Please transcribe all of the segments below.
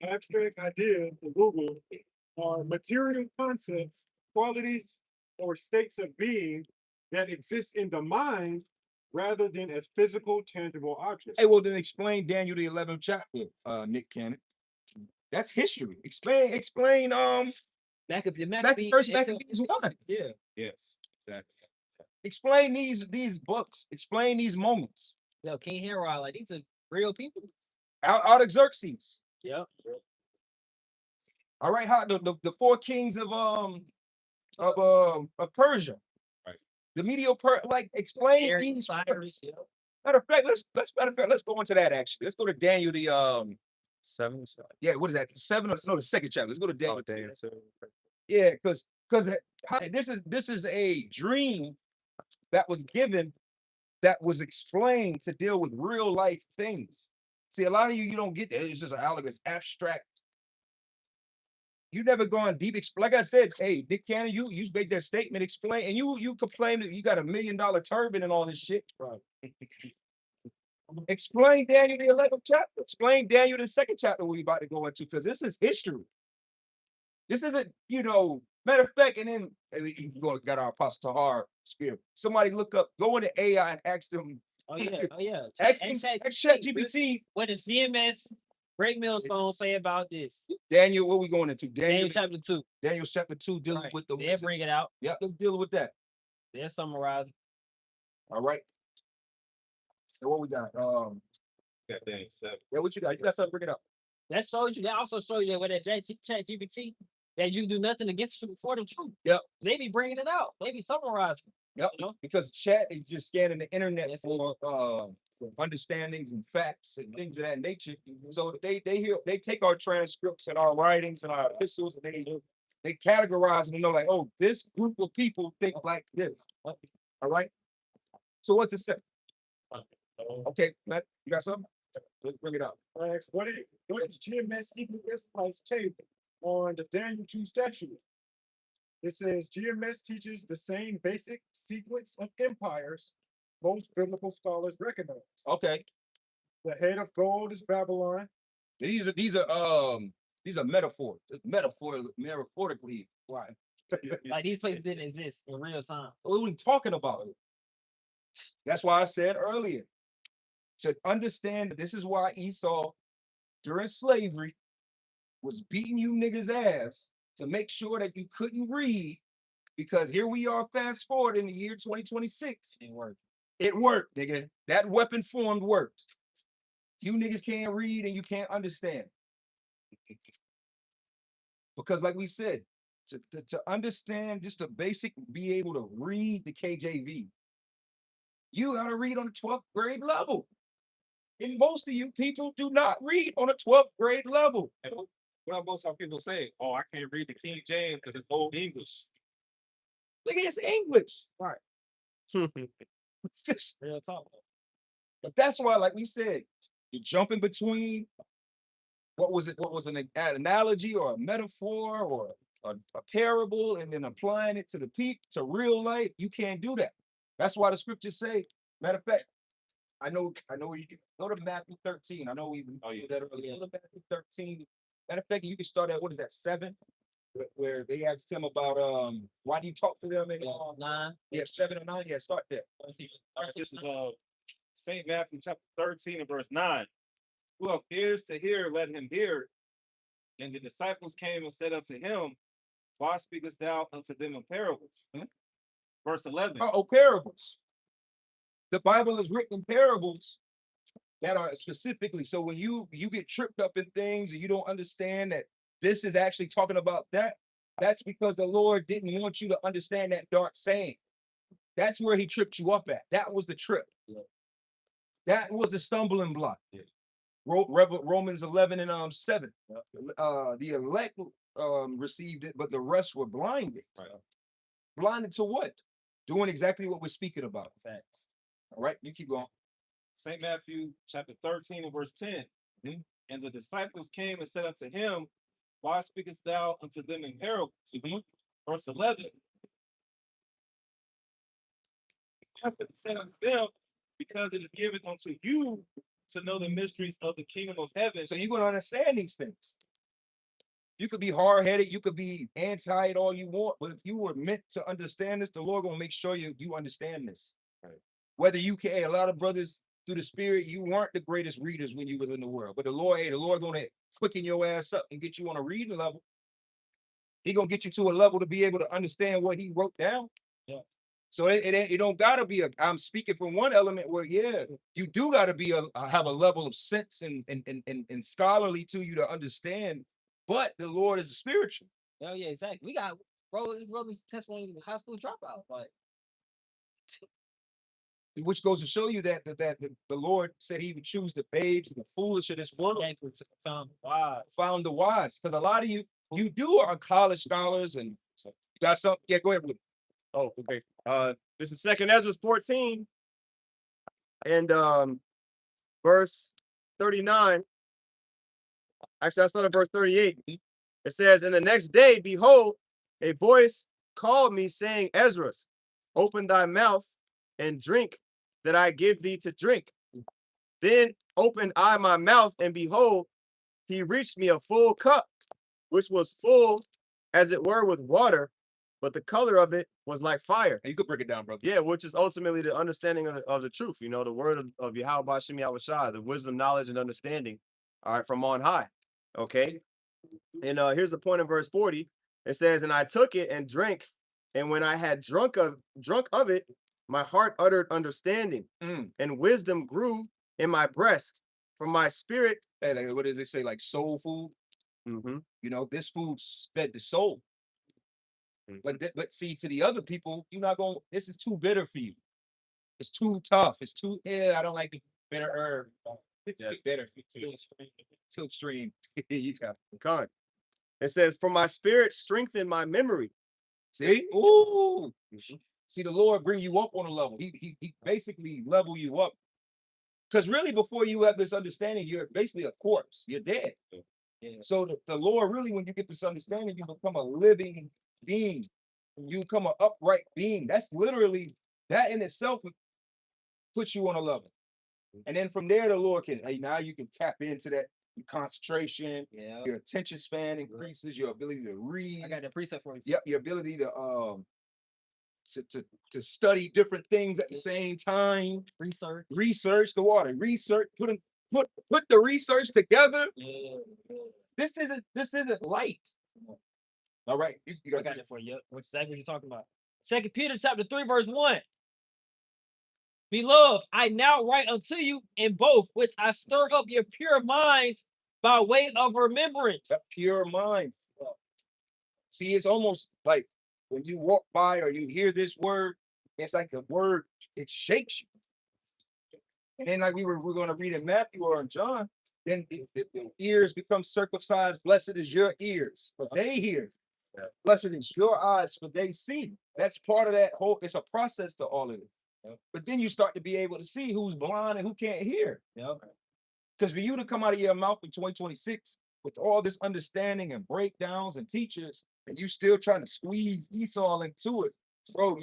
abstract ideas in Google are material concepts, qualities, or states of being that exist in the mind rather than as physical, tangible objects. Hey, well, then explain Daniel the 11th chapter, Nick Cannon. That's history. Explain, Back up your First Maccabees 1. Yeah. Yes, exactly. Explain these books. Explain these moments. Yo, King Herod, like these are real people. Artaxerxes. Yep. All right, how the four kings of Persia. Right. The like explain Aaron, these. Cyrus, yep. Matter of fact, let's go into that actually. Let's go to Daniel the 7. yeah, what is that? 7 or no, the second chapter. Let's go to Daniel. Oh, Daniel 2. Yeah, because this is a dream that was given, that was explained to deal with real life things. See, a lot of you don't get that. It's just an allegory, it's abstract. You never gone deep. Like I said, hey, Dick Cannon, you made that statement, explain, and you complain that you got $1 million turban and all this shit. Right. Explain Daniel the 11th chapter. Explain Daniel the 2nd chapter we about to go into, because this is history. This isn't, matter of fact, and then we got our Apostle Tahar spirit. Somebody look up, go into AI and ask them. Oh yeah. Ask ChatGPT. What does GMS Great Millstone say about this? Daniel, what we going into? Daniel chapter 2. Daniel chapter 2 dealing with the. They'll bring it out. Yeah, let's deal with that. They'll summarize. All right. So what we got? Got Daniel 7. Yeah, what you got? You got something to bring it up. That showed you. That also showed you that with that ChatGPT, that you do nothing against you before the truth. Yep. They be bringing it out. They be summarizing. Yep. Because chat is just scanning the internet for understandings and facts and things of that nature. So they take our transcripts and our writings and our epistles, and they categorize them and know, like, oh, this group of people think like this. All right. So what's it say? Okay, Matt, you got something? Let's bring it up. What is GMS equal Israelites table on the Daniel 2 statute? It says GMS teaches the same basic sequence of empires most biblical scholars recognize. Okay. The head of gold is Babylon. These are metaphors. Metaphorically. Why? Like these places didn't exist in real time. What are we talking about? That's why I said earlier, to understand that this is why Esau, during slavery, was beating you niggas' ass to make sure that you couldn't read, because here we are, fast forward in the year 2026. It worked. It worked, nigga. That weapon formed worked. You niggas can't read and you can't understand. Because like we said, to understand just the basic, be able to read the KJV, you gotta read on the 12th grade level. And most of you people do not read on a 12th grade level. And what most of people say, oh, I can't read the King James because it's old English. Look, it's English. Right. It's just Real talk. But that's why, like we said, you jump in between what was an analogy or a metaphor or a parable, and then applying it to to real life. You can't do that. That's why the scriptures say, matter of fact, I know you go to Matthew 13. I know we did that earlier. Go to Matthew 13. Matter of fact, you can start at, what is that, 7? Where they asked him about why do you talk to them in 9? Yeah, 7 or 9. Yeah, start there. This is St. Matthew chapter 13 and verse 9. Who appears to hear, let him hear. And the disciples came and said unto him, why speakest thou unto them in parables? Verse 11. Oh, parables. The Bible is written in parables that are specifically, so when you get tripped up in things and you don't understand that this is actually talking about that, that's because the Lord didn't want you to understand that dark saying. That's where he tripped you up at. That was the trip. Yeah. That was the stumbling block. Yeah. Romans 11 and 7. Yeah. The elect received it, but the rest were blinded. Right. Blinded to what? Doing exactly what we're speaking about. Facts. All right, you keep going. St. Matthew chapter 13 and verse 10. Mm-hmm. And the disciples came and said unto him, why speakest thou unto them in parables? Mm-hmm. Verse 11. Said unto them, because it is given unto you to know the mysteries of the kingdom of heaven. So you're going to understand these things. You could be hard-headed, you could be anti it all you want, but if you were meant to understand this, the Lord gonna make sure you understand this. Right. Whether you can, a lot of brothers through the spirit, you weren't the greatest readers when you was in the world, but the Lord gonna quicken your ass up and get you on a reading level. He gonna get you to a level to be able to understand what he wrote down. Yeah. So it don't gotta be I'm speaking from one element where you do gotta be have a level of sense and scholarly to you to understand, but the Lord is a spiritual. Oh yeah, exactly. We got brothers testimony high school dropout. Like, Which goes to show you that the Lord said he would choose the babes and the foolish of this world, found the wise. Because a lot of you do are college scholars and you got some. Yeah, go ahead with it. Oh, okay. This is Second Ezra 14 and verse 39. Actually, I started verse 38. It says, "And the next day, behold, a voice called me, saying, Ezra, open thy mouth and drink that I give thee to drink. Then opened I my mouth, and behold, he reached me a full cup, which was full, as it were, with water, but the color of it was like fire." You could break it down, brother. Yeah, which is ultimately the understanding of the truth, you know, the word of Yahweh Bashim Yahushua, the wisdom, knowledge, and understanding, all right, from on high. Okay. And here's the point in verse 40. It says, "And I took it and drank, and when I had drunk of it, my heart uttered understanding, and wisdom grew in my breast. From my spirit." Hey, like, what does it say? Like soul food. Mm-hmm. You know, this food fed the soul. But see, to the other people, you're not going. This is too bitter for you. It's too tough. It's too. I don't like the bitter herb. It's bitter. Too extreme. You got Okay. It says, "For my spirit strengthened my memory." see. Ooh. See, the Lord bring you up on a level. He basically level you up. Because really, before you have this understanding, you're basically a corpse. You're dead. yeah. So the Lord really, when you get this understanding, you become a living being. You become an upright being. That's literally that in itself puts you on a level. And then from there, the Lord can, hey, now you can tap into that concentration. Yeah. Your attention span increases. Your ability to read. I got that preset for you. Yep, your ability to study different things at the same time. Research the water. Put the research together. Yeah. This isn't light. All right, you I got it for you. Which exactly what you're talking about. 2 Peter chapter 3, verse 1. "Beloved, I now write unto you in both, which I stir up your pure minds by way of remembrance." That pure mind. See, it's almost like when you walk by or you hear this word, it's like the word, it shakes you. And then like we're going to read in Matthew or in John, then the ears become circumcised. Blessed is your ears, for they hear. Blessed is your eyes, for they see. That's part of that whole, it's a process to all of it. But then you start to be able to see who's blind and who can't hear. Because for you to come out of your mouth in 2026 with all this understanding and breakdowns and teachers, and you still trying to squeeze Esau into it, bro,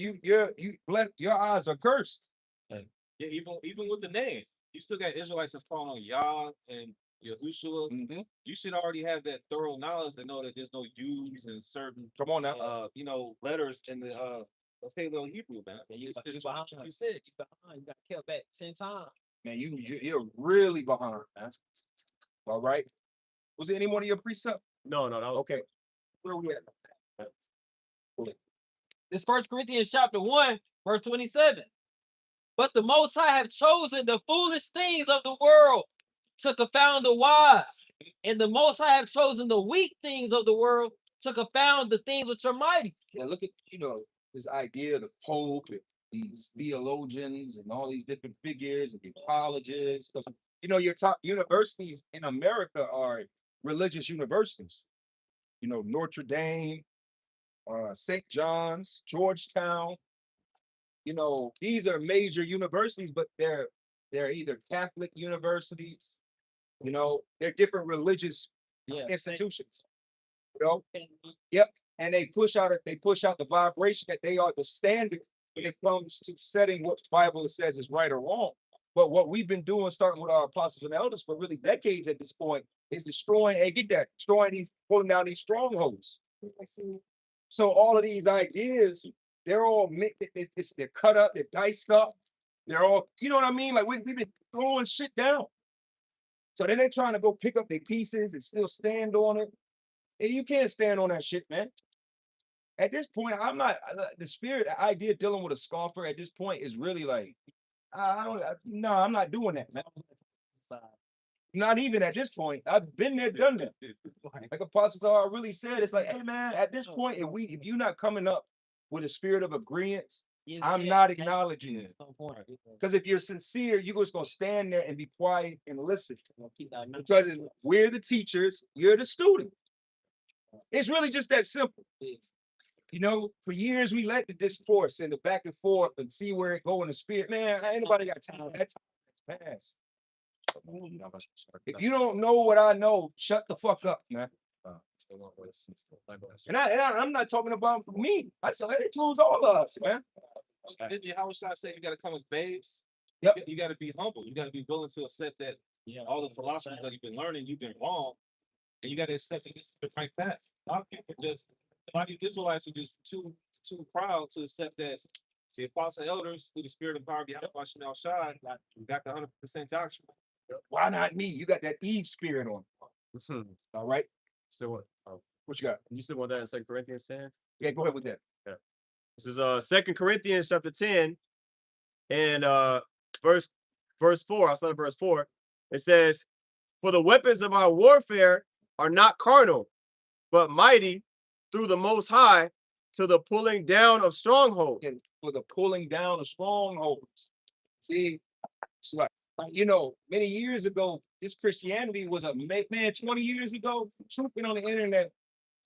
your eyes are cursed. Yeah, even with the name, you still got Israelites that's calling on Yah and Yahushua. You should already have that thorough knowledge to know that there's no U's and certain Come on now. letters in the Paleo Hebrew, man. You It's behind. what you said. You got killed back 10 times. Man, you're really behind, man. All right. Was there any more of your precept? No, that was Okay. Where we at? This 1 Corinthians chapter 1, verse 27. "But the Most High have chosen the foolish things of the world to confound the wise, and the Most High have chosen the weak things of the world to confound the things which are mighty." Yeah, look at this idea of the Pope and these theologians and all these different figures and colleges. Because your top universities in America are religious universities. Notre Dame, St. John's, Georgetown. These are major universities, but they're either Catholic universities. They're different religious institutions. Yep. And they push out the vibration that they are the standard when it comes to setting what the Bible says is right or wrong. But what we've been doing, starting with our apostles and elders for really decades at this point, is destroying, hey, get that, destroying these, pulling down these strongholds. So all of these ideas, they're all they're cut up, they're diced up, they're all, you know what I mean? Like we've been throwing shit down. So then they're trying to go pick up their pieces and still stand on it. And you can't stand on that shit, man. At this point, I'm not the spirit idea dealing with a scoffer at this point is really like, no, I'm not doing that, man. Not even at this point. I've been there, done that. Like Apostle Tahar really said, it's like, hey man, at this point, if you're not coming up with a spirit of agreement, I'm not acknowledging it. Because if you're sincere, you're just gonna stand there and be quiet and listen. Because we're the teachers, you're the student. It's really just that simple. You know, for years we let the discourse and the back and forth and see where it go in the spirit. Man, ain't nobody got time. That time has passed. If you don't know what I know, shut the fuck up, man. And I'm not talking about me. I said it includes all of us, man. Didn't you, how should I say, you got to come as babes? Yep. You got to be humble. You got to be willing to accept that all the philosophies that you've been learning, you've been wrong. And you got to accept that this is the right path. A lot of you Israelites are just too proud to accept that the apostle elders, through the spirit and power behind Shal Shad, got the 100% doctrine. Why not me? You got that Eve spirit on. All right. So what? What you got? You still want that in 2 Corinthians 10? Yeah, go ahead with that. Yeah. This is 2 Corinthians chapter 10 and verse 4. I'll start at verse 4. It says, "For the weapons of our warfare are not carnal, but mighty through the Most High to the pulling down of strongholds." And for the pulling down of strongholds. See, it's like, you know, many years ago, this Christianity was a man. 20 years ago, truth been on the internet,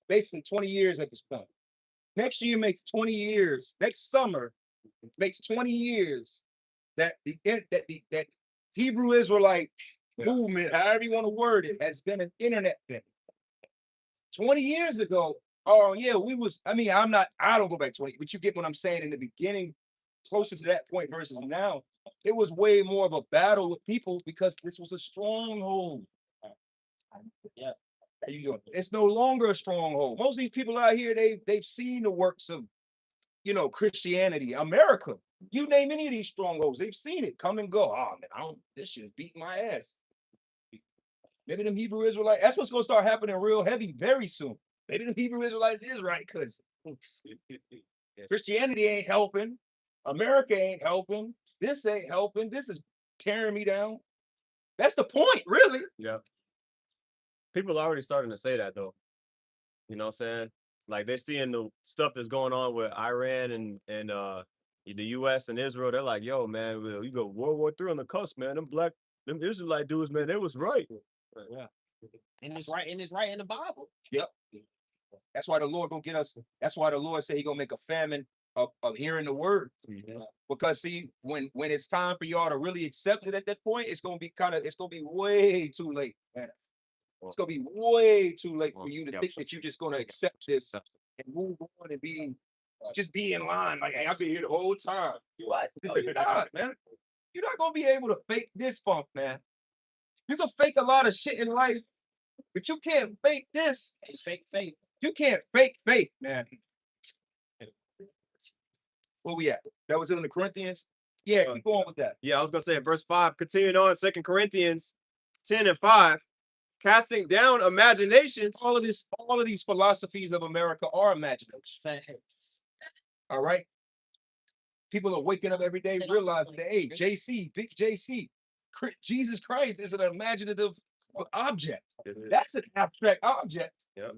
basically 20 years at this point. Next year makes 20 years. Next summer makes 20 years that that Hebrew Israelite movement, however you want to word it, has been an internet thing. 20 years ago, oh yeah, I don't go back 20, but you get what I'm saying in the beginning, closer to that point versus now. It was way more of a battle with people because this was a stronghold. Yeah. How you doing? It's no longer a stronghold. Most of these people out here, they've seen the works of, you know, Christianity, America. You name any of these strongholds, they've seen it come and go. Oh man, this shit is beating my ass. Maybe them Hebrew Israelites, that's what's gonna start happening real heavy very soon. Maybe the Hebrew Israelites is right, because Christianity ain't helping. America ain't helping. This ain't helping. This is tearing me down. That's the point, really. Yeah. People are already starting to say that, though. You know what I'm saying? Like, they're seeing the stuff that's going on with Iran and the U.S. and Israel. They're like, yo, man, you go World War III on the cusp, man. Them Israelite dudes, man, they was right. Yeah. And it's right in the Bible. Yep. That's why the Lord gonna get us. That's why the Lord said He gonna make a famine of hearing the word. Because see, when it's time for y'all to really accept it at that point, it's gonna be way too late. Man. It's gonna be way too late for you to think that you're just gonna accept this and move on and be in line. Like, hey, I've been here the whole time. What? No, you're not, man. You're not gonna be able to fake this funk, man. You can fake a lot of shit in life, but you can't fake this. Hey, fake faith. You can't fake faith, man. Where we at? That was in the Corinthians? Yeah, keep going with that. Yeah, I was going to say verse 5, continuing on, 2 Corinthians 10 and 5, casting down imaginations. All of these philosophies of America are imaginations. All right? People are waking up every day realizing that, hey, big JC, Jesus Christ is an imaginative object. That's an abstract object. Yep.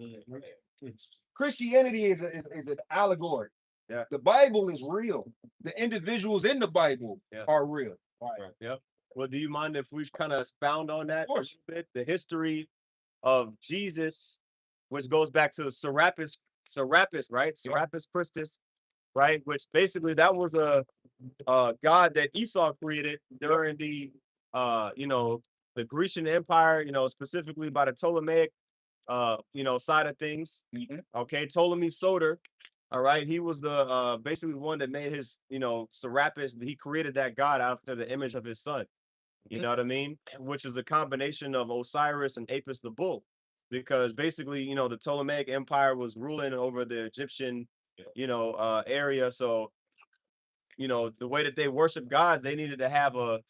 Christianity is an allegory. Yeah. The Bible is real. The individuals in the Bible are real. Right. Yep. Well, do you mind if we kind of expound on that? Of course. A bit? The history of Jesus, which goes back to Serapis, right? Serapis Christus, right? Which basically that was a god that Esau created during the the Grecian Empire, specifically by the Ptolemaic side of things. Okay, Ptolemy Soter. All right, he was the basically the one that made his Serapis. He created that god after the image of his son. You know what I mean? Which is a combination of Osiris and Apis the bull, because basically, you know, the Ptolemaic Empire was ruling over the Egyptian, you know, area. So, you know, the way that they worship gods, Esau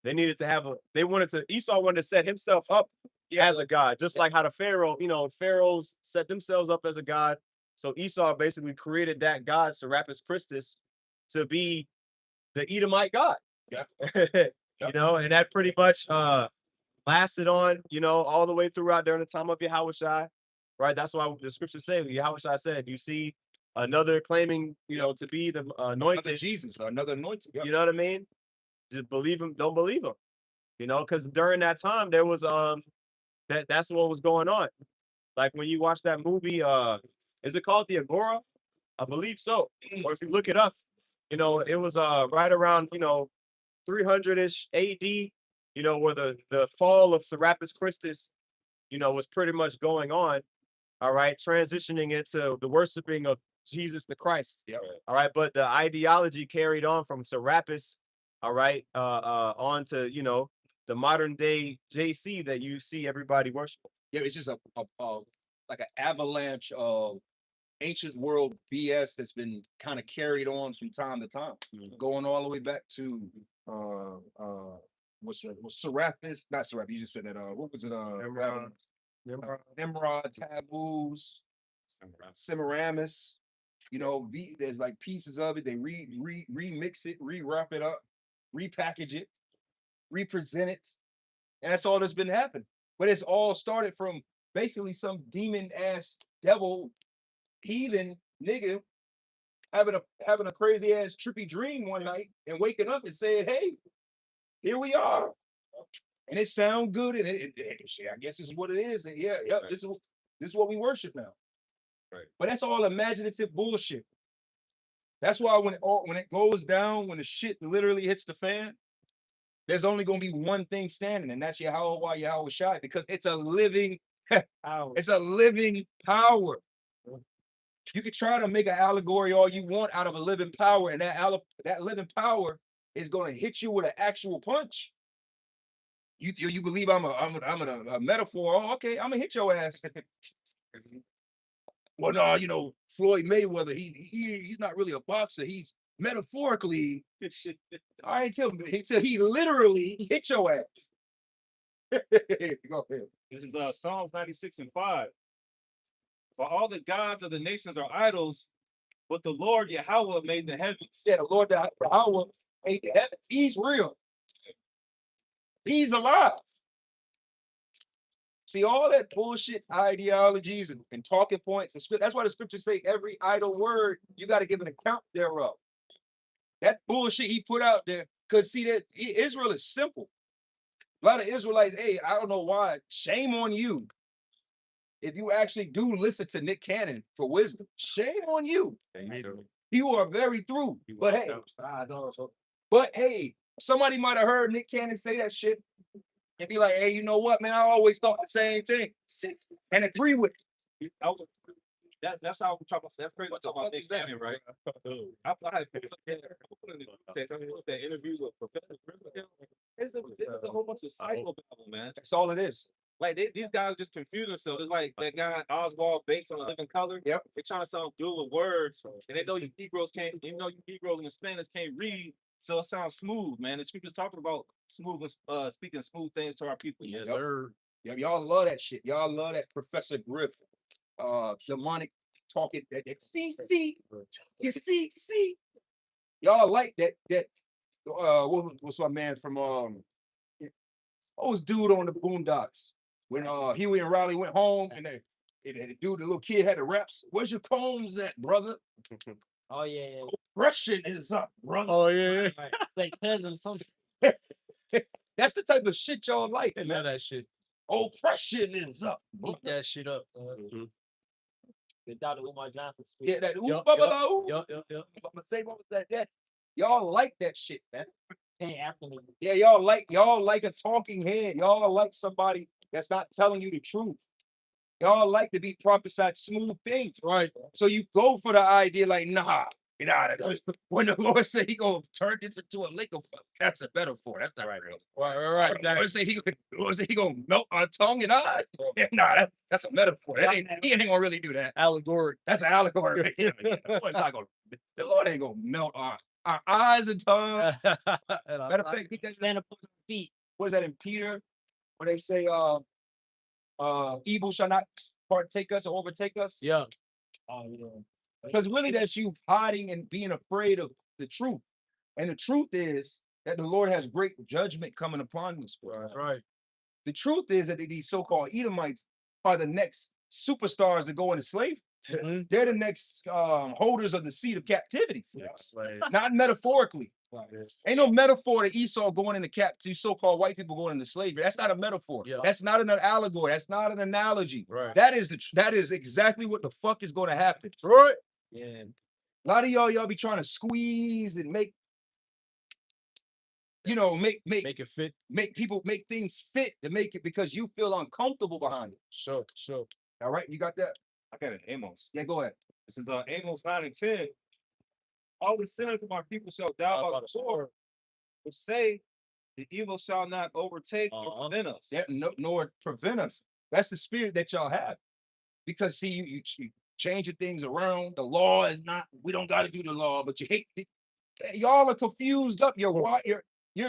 wanted to set himself up as a god, just like how the Pharaoh, you know, pharaohs set themselves up as a god. So Esau basically created that god, Serapis Christus, to be the Edomite god. Yeah. You know, and that pretty much lasted on, you know, all the way throughout during the time of Yahushua, right? That's why the scriptures say, Yahushua said, if you see another claiming, you know, to be the Another anointed, Jesus or another anointed. you know what I mean? Just believe him, don't believe him, you know, because during that time there was that's what was going on. Like when you watch that movie, is it called The Agora? I believe so. Or if you look it up, you know, it was right around, you know, 300-ish AD, you know, where the fall of Serapis Christus, you know, was pretty much going on. All right, transitioning into the worshiping of Jesus the Christ. Yeah. All right, but the ideology carried on from Serapis, all right, on to, you know, the modern day JC that you see everybody worshiping. Yeah, it's just a like an avalanche of ancient world BS that's been kind of carried on from time to time, going all the way back to what's Serapis, not Serapis, you just said that what was it, Nimrod, taboos, Semiramis, you know, there's like pieces of it, they remix it, rewrap it up, repackage it, represent it, and that's all that's been happening. But it's all started from basically some demon ass devil heathen nigga having a crazy ass trippy dream one night and waking up and saying, "Hey, here we are," and it sound good, and I guess this is what it is, and yeah, right. This is what we worship now. Right. But that's all imaginative bullshit. That's why when it goes down, when the shit literally hits the fan, there's only gonna be one thing standing, and that's Yahweh Shai, because it's a living, it's a living power. You can try to make an allegory all you want out of a living power, and that living power is going to hit you with an actual punch. You believe I'm a metaphor? Oh, okay, I'm gonna hit your ass. Well, no, you know, Floyd Mayweather, he's not really a boxer. He's metaphorically. I ain't tell he literally hit your ass. Go ahead. This is Psalms 96:5. For all the gods of the nations are idols, but the Lord Yahweh made the heavens. Yeah, the Lord Yahweh made the heavens. He's real. He's alive. See, all that bullshit ideologies and talking points, that's why the scriptures say every idle word, you got to give an account thereof. That bullshit he put out there, because see, that Israel is simple. A lot of Israelites, hey, I don't know why, shame on you. If you actually do listen to Nick Cannon for wisdom, shame on you. You are very through. But hey, somebody might have heard Nick Cannon say that shit and be like, hey, you know what, man? I always thought the same thing and agree with it. That's how I'm talking about. That's great. Talking about Nick Cannon, right? I had that interviews with Professor Griffin. This is a whole bunch of psychobabble, man. That's all it is. Like these guys just confuse themselves. It's like that guy Oswald Bates on The Living Color. Yep. They're trying to sound good with words, and they know you Negroes can't. You know you Negroes and Hispanics can't read, so it sounds smooth, man. The scriptures talking about smooth, speaking smooth things to our people. Yes, sir. Yep, y'all love that shit. Y'all love that Professor Griffin, demonic talking. See. Y'all like that. What's my man from what was dude on the Boondocks? When Huey and Riley went home and the little kid had the raps. Where's your combs at, brother? Oh yeah. Oppression is up, brother. Oh yeah. Right. Like cousin something. That's the type of shit y'all like. I love that shit. Oppression is up. Eat that shit up. The Dr. Umar Johnson speech. Yeah, that. Yup. I'm gonna say what was that? Y'all like that shit, man. Hey, after me. Yeah, y'all like a talking head. Y'all like somebody that's not telling you the truth. Y'all like to be prophesied smooth things. Right. So you go for the idea like, nah, You know, when the Lord said he gonna turn this into a lake of fire, that's a metaphor. That's not real. Right. The Lord said he gonna melt our tongue and eyes. Nah, that's a metaphor. He ain't gonna really do that. Allegory. That's an allegory. Right there. The Lord ain't gonna melt our eyes and tongue. Matter of fact, get that. Stand up on his feet. What is that in Peter? Where they say, evil shall not partake us or overtake us. Yeah. Oh yeah. Because really, that's you hiding and being afraid of the truth. And the truth is that the Lord has great judgment coming upon us. That's right. The truth is that these so-called Edomites are the next superstars that go into slavery. They're the next holders of the seat of captivity. Not metaphorically. Ain't no metaphor that Esau going into captivity, so-called white people going into slavery. That's not a metaphor. Yeah. That's not an allegory. That's not an analogy. Right. That is exactly what the fuck is going to happen. Right. Yeah. A lot of y'all be trying to squeeze and make it fit. make things fit to make it because you feel uncomfortable behind it. Sure. All right, you got that? I got an Amos. Yeah, go ahead. This is Amos 9 and 10. All the sinners of our people shall die by the sword, which say the evil shall not overtake or prevent us. Nor prevent us. That's the spirit that y'all have. Because see, you changing things around. The law is not, we don't got to do the law, but you hate it. Y'all are confused up. You're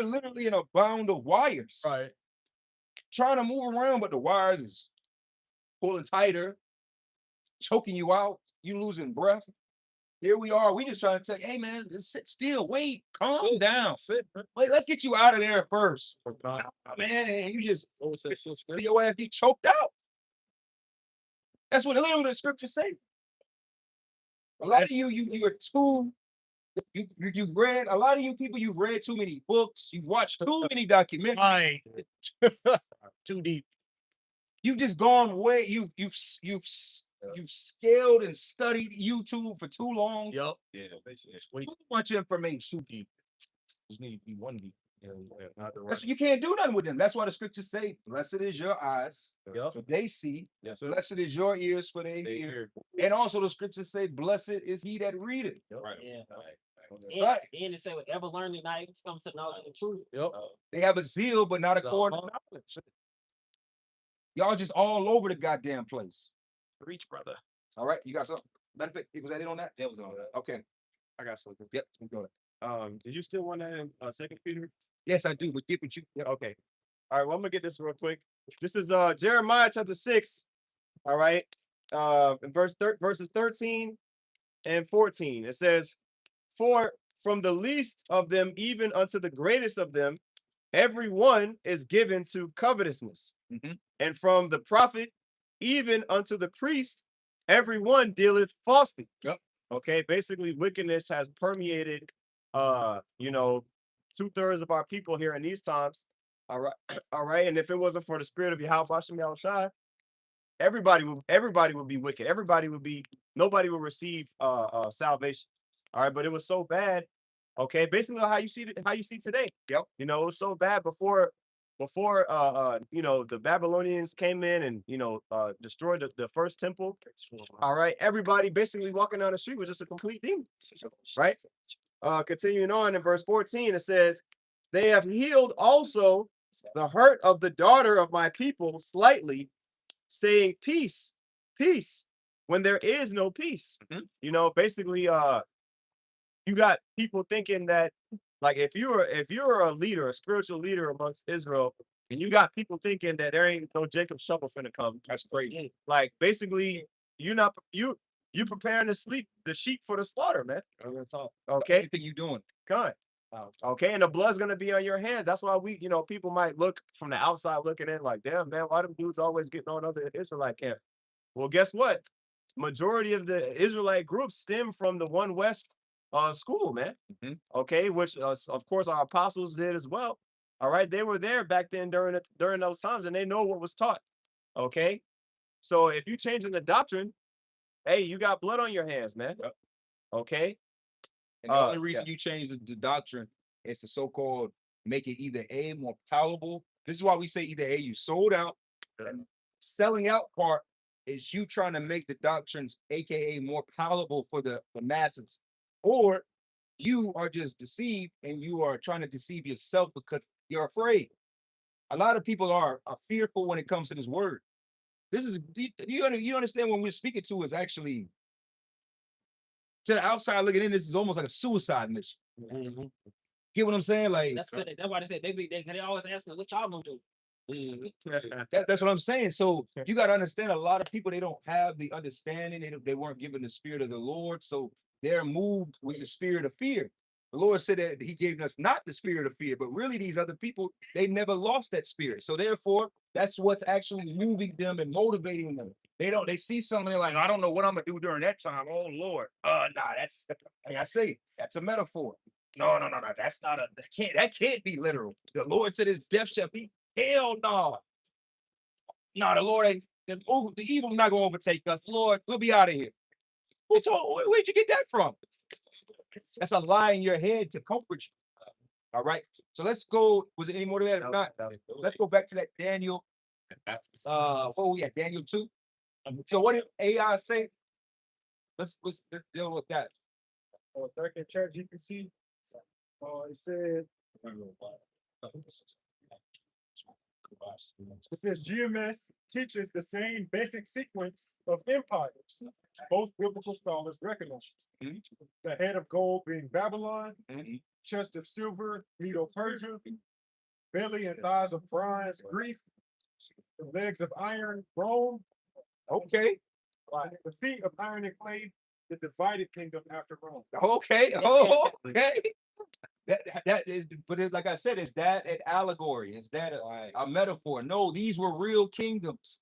literally in a bound of wires. Right. Trying to move around, but the wires is pulling tighter, choking you out, you losing breath. Here we are. We just trying to tell you, hey man, just sit still, wait, calm down. Wait, let's get you out of there first. Man, and you just your ass get choked out. That's what literally the scriptures say. A lot of you are too. You've read a lot of you people. You've read too many books. You've watched too many documentaries. Too deep. You've just gone way. You've scaled and studied YouTube for too long. Yep. Yeah, Too much information. Just need to be one deep. That's, you can't do nothing with them. That's why the scriptures say, "Blessed is your eyes, Yep. for they see. Yes, sir. Blessed is your ears, for they hear." And also the scriptures say, "Blessed is he that readeth." Yep. Right. Yeah. Right. And it say, "Ever learning, not able to come to knowledge of the truth." Yep. They have a zeal, but not according to knowledge. Y'all just all over the goddamn place. Reach, brother. All right, you got something? Matter of fact, was that it on that? That was on that. Okay. I got something. Yep. Go ahead. Did you still want that in 2 Peter? Yes, I do. But get what you. Yep. Okay. All right. Well, I'm gonna get this real quick. This is Jeremiah chapter 6. All right. In verses 13 and 14. It says, "For from the least of them even unto the greatest of them, every one is given to covetousness. And from the prophet even unto the priest, every one dealeth falsely." Yep. Okay. Basically, wickedness has permeated 2/3 of our people here in these times. All right. And if it wasn't for the spirit of Yahweh Bashem Yahushai, everybody would be wicked. Nobody will receive salvation. All right, but it was so bad. Okay, basically how you see today. Yep. It was so bad before the Babylonians came in and destroyed the first temple. All right, everybody basically walking down the street was just a complete demon. Right? Continuing on in verse 14, it says, "They have healed also the hurt of the daughter of my people slightly, saying peace, peace, when there is no peace." Basically, you got people thinking that, like, if you're a leader, a spiritual leader amongst Israel, and you got people thinking that there ain't no Jacob shovel finna come. That's crazy. Like, basically, you preparing the sheep for the slaughter, man. Okay, Anything you doing? God. Okay, and the blood's gonna be on your hands. That's why people might look from the outside looking in like, damn, man, why them dudes always getting on other Israelite camp? Well, guess what? Majority of the Israelite groups stem from the One West school, man. Okay, which of course our apostles did as well. All right, they were there back then during those times, and they know what was taught. Okay, so if you changing the doctrine, hey, you got blood on your hands, man. Yep. Okay. And the only reason you change the doctrine is to so-called make it either A, more palatable. This is why we say either A, you sold out. And selling out part is you trying to make the doctrines, aka more palatable for the masses. or you are just deceived and you are trying to deceive yourself because you're afraid. A lot of people are fearful when it comes to this word. This is you understand when we're speaking to is actually to the outside looking in. This is almost like a suicide mission. Mhm. Get what I'm saying? Like That's good. That's why they said they always asking what y'all gonna do. Mhm. that's what I'm saying. So you got to understand. A lot of people they don't have the understanding. They weren't given the spirit of the Lord, so they're moved with the spirit of fear. The Lord said that He gave us not the spirit of fear, but really these other people they never lost that spirit. So therefore, that's what's actually moving them and motivating them. They see something they're like, I don't know what I'm gonna do during that time. Oh Lord, nah, that's like I say, that's a metaphor. No, that's not that can't be literal. The Lord said His death shall be. Hell no. No, the Lord ain't the evil not gonna overtake us. Lord, we'll be out of here. Where'd you get that from? That's a lie in your head to comfort you. All right. So let's go. Was it any more to that or not? Let's go back to that Daniel. What we at? Daniel 2. So what did AI say? Let's deal with that. Back in chat GPT, it said GMS teaches the same basic sequence of empires. Most biblical scholars recognize the head of gold being Babylon, chest of silver, Medo-Persia, belly and thighs of bronze, Greece, the legs of iron, Rome, Okay. the feet of iron and clay, the divided kingdom after Rome. Okay. Oh, okay. That is, but like I said, is that an allegory? Is that a metaphor? No, these were real kingdoms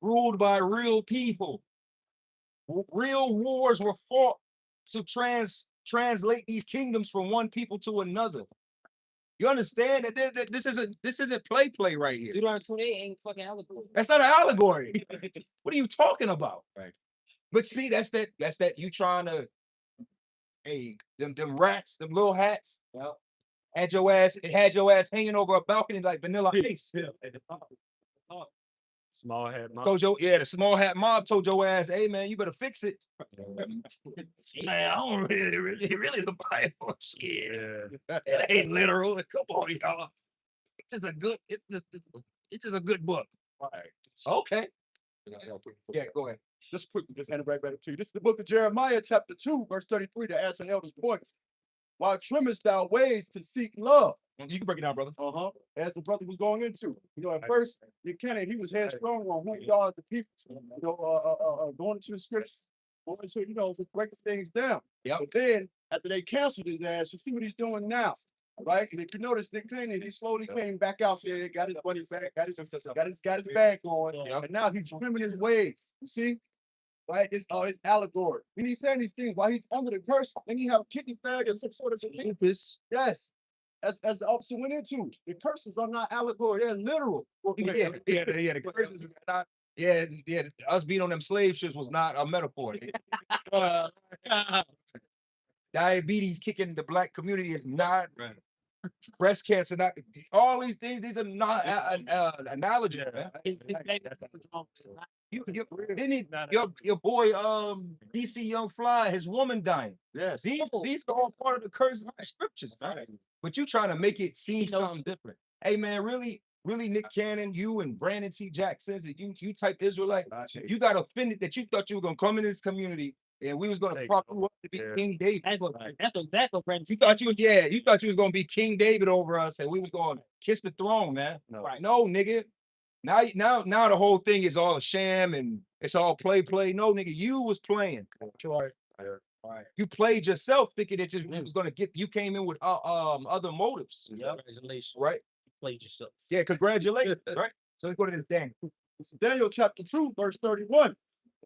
ruled by real people. Real wars were fought to translate these kingdoms from one people to another. You understand that this isn't play right here. Deuteronomy 28 ain't fucking allegory. That's not an allegory. What are you talking about? Right. But see, that's that you trying to, hey, them rats, them little hats. Yep. Had your ass hanging over a balcony like Vanilla Ice. Small hat. The small hat mob told your ass, hey man, you better fix it. Man, I don't really the Bible shit. Yeah. It ain't literal. Come on, y'all. It's just a good book. All right. Okay. Yeah, go ahead. Just quickly, just hand it right back to you. This is the book of Jeremiah, chapter 2, verse 33, to answer an elder's points. Why trimmest thou ways to seek love? You can break it down, brother. As the brother was going into. At first, he was headstrong on who you are as the people. Going into the scripts, going to break things down. Yep. But then, after they canceled his ass, you see what he's doing now. Right? And if you notice, Nick Clean, he slowly came back out there, got his money back, got his bag going, and now he's trimming his ways. You see? Right? It's allegory. When he's saying these things, while he's under the curse, and he have a kidney failure, some sort of disease. Yes. As the officer went into, the curses are not allegory, they're literal. Yeah, the curses is not, us being on them slave ships was not a metaphor. Diabetes kicking the black community is not breast cancer, not all these things, these are not analogy, man. Your boy DC Young Fly, his woman dying. Yes. These are all part of the curses of the scriptures, man. But you trying to make it seem something different. Hey man, really, Nick Cannon, you and Brandon T. Jack says that you type Israelite, you got offended that you thought you were gonna come in this community and we was gonna prop you up to be King David. That's exactly, Brandon. You thought you was gonna be King David over us and we was gonna kiss the throne, man. No. Right. No, nigga. Now the whole thing is all a sham and it's all play. No, nigga, you was playing. Right. You played yourself thinking that you was gonna you came in with other motives. Yep. Congratulations. Right? You played yourself. Yeah, congratulations. Right. So let's go to this Daniel. This is Daniel chapter 2, verse 31.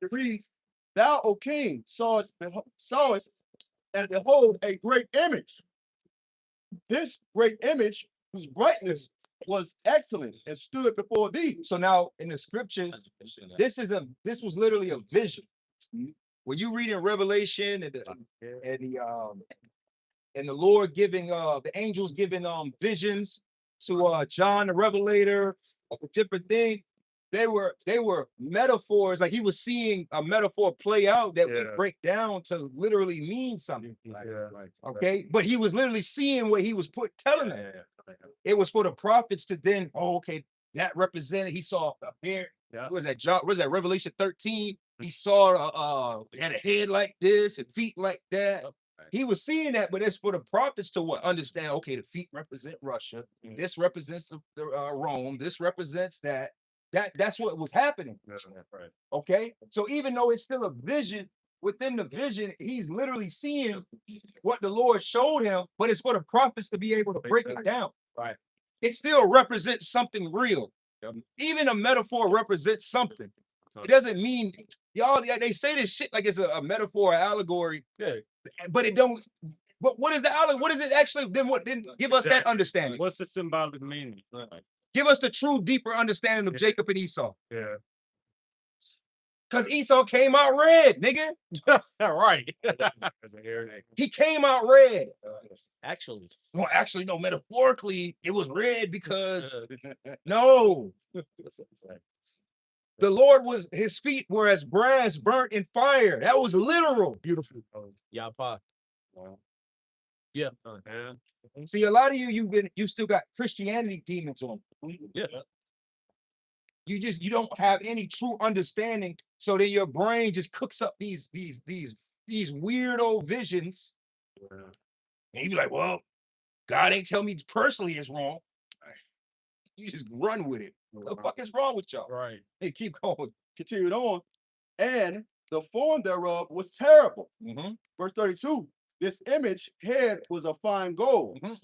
It reads, Thou, O king, sawest and behold a great image. This great image, whose brightness was excellent and stood before thee. So now in the scriptures, this was literally a vision. When you read in Revelation and the Lord giving the angels giving visions to John the Revelator of a different thing, they were metaphors. Like he was seeing a metaphor play out that we break down to literally mean something. Okay, but he was literally seeing what he was telling them. It was for the prophets to then, okay, that represented. He saw a bear. What was that? John? What was that? Revelation 13. He saw had a head like this and feet like that. He was seeing that, but it's for the prophets to understand. Okay, the feet represent Russia. This represents the Rome. This represents that. That's what was happening. Okay, so even though it's still a vision, within the vision, he's literally seeing what the Lord showed him, but it's for the prophets to be able to break it down. Right. It still represents something real. Even a metaphor represents something. It doesn't mean y'all. They say this shit like it's a metaphor, allegory. But it don't. But what is the allegory? What is it actually? Then what? Then give us that understanding. What's the symbolic meaning? Give us the true, deeper understanding of Jacob and Esau. Yeah. Because Esau came out red, nigga. Right. He came out red. Actually. Well, actually, no, metaphorically, it was red because no. The Lord was, his feet were as brass burnt in fire. That was literal. Beautiful. Yeah, pa. Yeah. See, a lot of you still got Christianity demons on. Yeah. You don't have any true understanding. So then your brain just cooks up these weirdo visions. And you be like, well, God ain't tell me personally it's wrong. You just run with it. What the fuck is wrong with y'all? Right. Hey, keep going. Continued on, and the form thereof was terrible. Mhm. Verse 32. This image head was of fine gold, Mhm.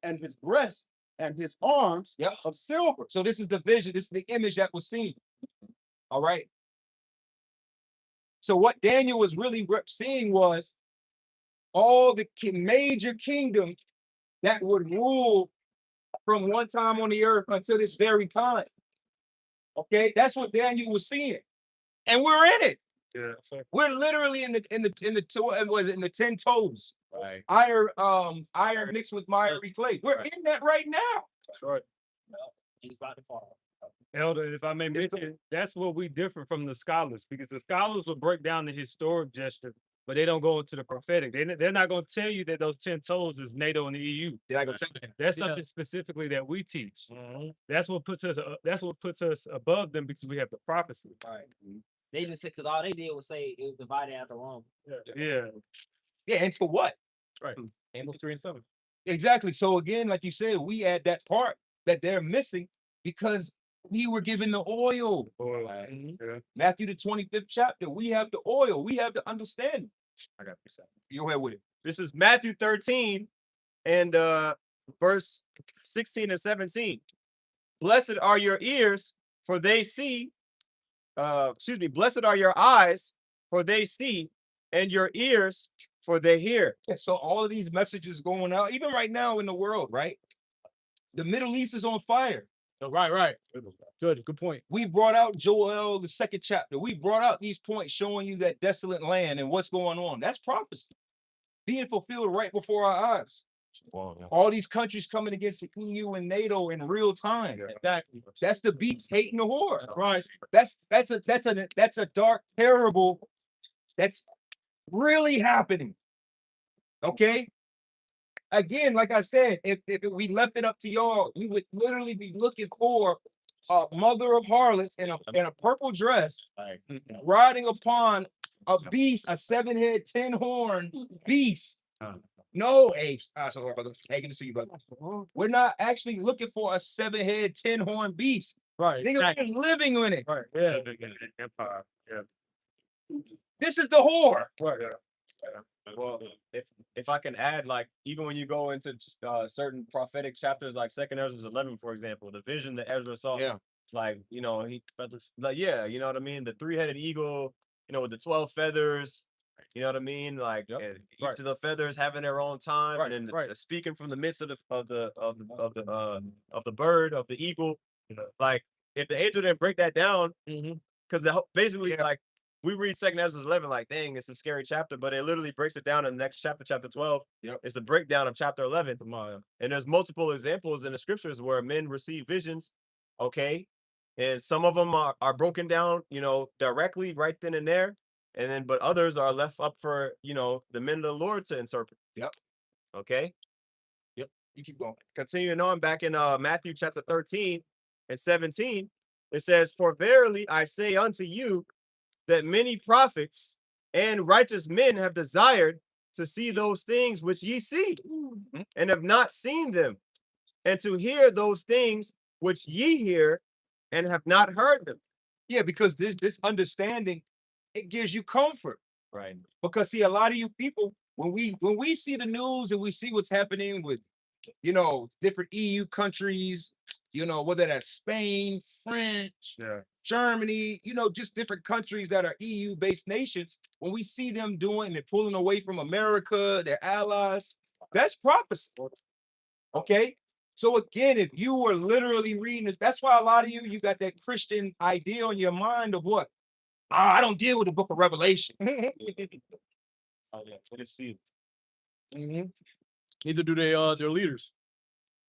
and his breast and his arms Yep. of silver. So this is the vision. This is the image that was seen. All right. So what Daniel was really seeing was all the major kingdoms that would rule from one time on the earth until this very time. Okay, that's what Daniel was seeing, and we're in it. Yeah. We're literally in the 10 toes. Right. Iron mixed with miry clay. We're in that right now. That's right. He's about to fall. Elder, if I may mention, that's what we differ from the scholars, because the scholars will break down the historic gesture, but they don't go into the prophetic. They're not going to tell you that those 10 toes is NATO and the EU. They're not gonna tell you. That's something specifically that we teach. That's what puts us above them, because we have the prophecy. Right. They just said, because all they did was say it was divided after Rome. Yeah. Yeah, into what? Right. Amos 3 and 7. Exactly. So again, like you said, we add that part that they're missing because we were given the oil. Yeah. Matthew the 25th chapter. We have the oil. We have the understanding. I got you. Go ahead with it. This is Matthew 13 and verse 16 and 17. Blessed are your ears, for they see. Blessed are your eyes, for they see, and your ears, for they hear. Yeah, so all of these messages going out, even right now in the world, right? The Middle East is on fire. Right. Good point. We brought out Joel, the 2nd chapter. We brought out these points showing you that desolate land and what's going on. That's prophecy being fulfilled right before our eyes. All these countries coming against the EU and NATO in real time. Exactly. That's the beast hating the whore. Right. That's a dark parable that's really happening. Okay. Again, like I said, if we left it up to y'all, we would literally be looking for a mother of harlots in a purple dress, riding upon a beast, a 7-head, 10-horn beast. No, hey, sorry, brother. Hey, good to see you, brother. We're not actually looking for a 7-head, 10-horn beast. Right. Nigga, we're living in it. Right. Yeah. Empire. Yeah. This is the whore. Right. Well, if I can add, like, even when you go into certain prophetic chapters, like 2nd Ezra 11, for example, the vision that Ezra saw, like, you know, you know what I mean? The 3-headed eagle, you know, with the 12 feathers, you know what I mean? Like, and each of the feathers having their own time, and then speaking from the midst of the bird, of the eagle. Like, if the angel didn't break that down, because basically, like, we read 2nd Ezra 11, like, dang, it's a scary chapter, but it literally breaks it down in the next chapter, chapter 12. It's the breakdown of chapter 11. And there's multiple examples in the scriptures where men receive visions, okay? And some of them are broken down, directly right then and there. And then, but others are left up for, the men of the Lord to interpret. Yep. Okay. Yep. You keep going. Continuing on back in Matthew chapter 13 and 17, it says, "For verily I say unto you that many prophets and righteous men have desired to see those things which ye see, and have not seen them, and to hear those things which ye hear, and have not heard them." Yeah, because this understanding, it gives you comfort. Right. Because see, a lot of you people, when we see the news and we see what's happening with, different EU countries, whether that's Spain, French, Yeah. Germany, just different countries that are EU-based nations, when we see them doing and pulling away from America, their allies, that's prophecy. Okay? So again, if you were literally reading this, that's why a lot of you got that Christian idea in your mind of what? I don't deal with the book of Revelation. Oh yeah, let's see. Neither do they their leaders.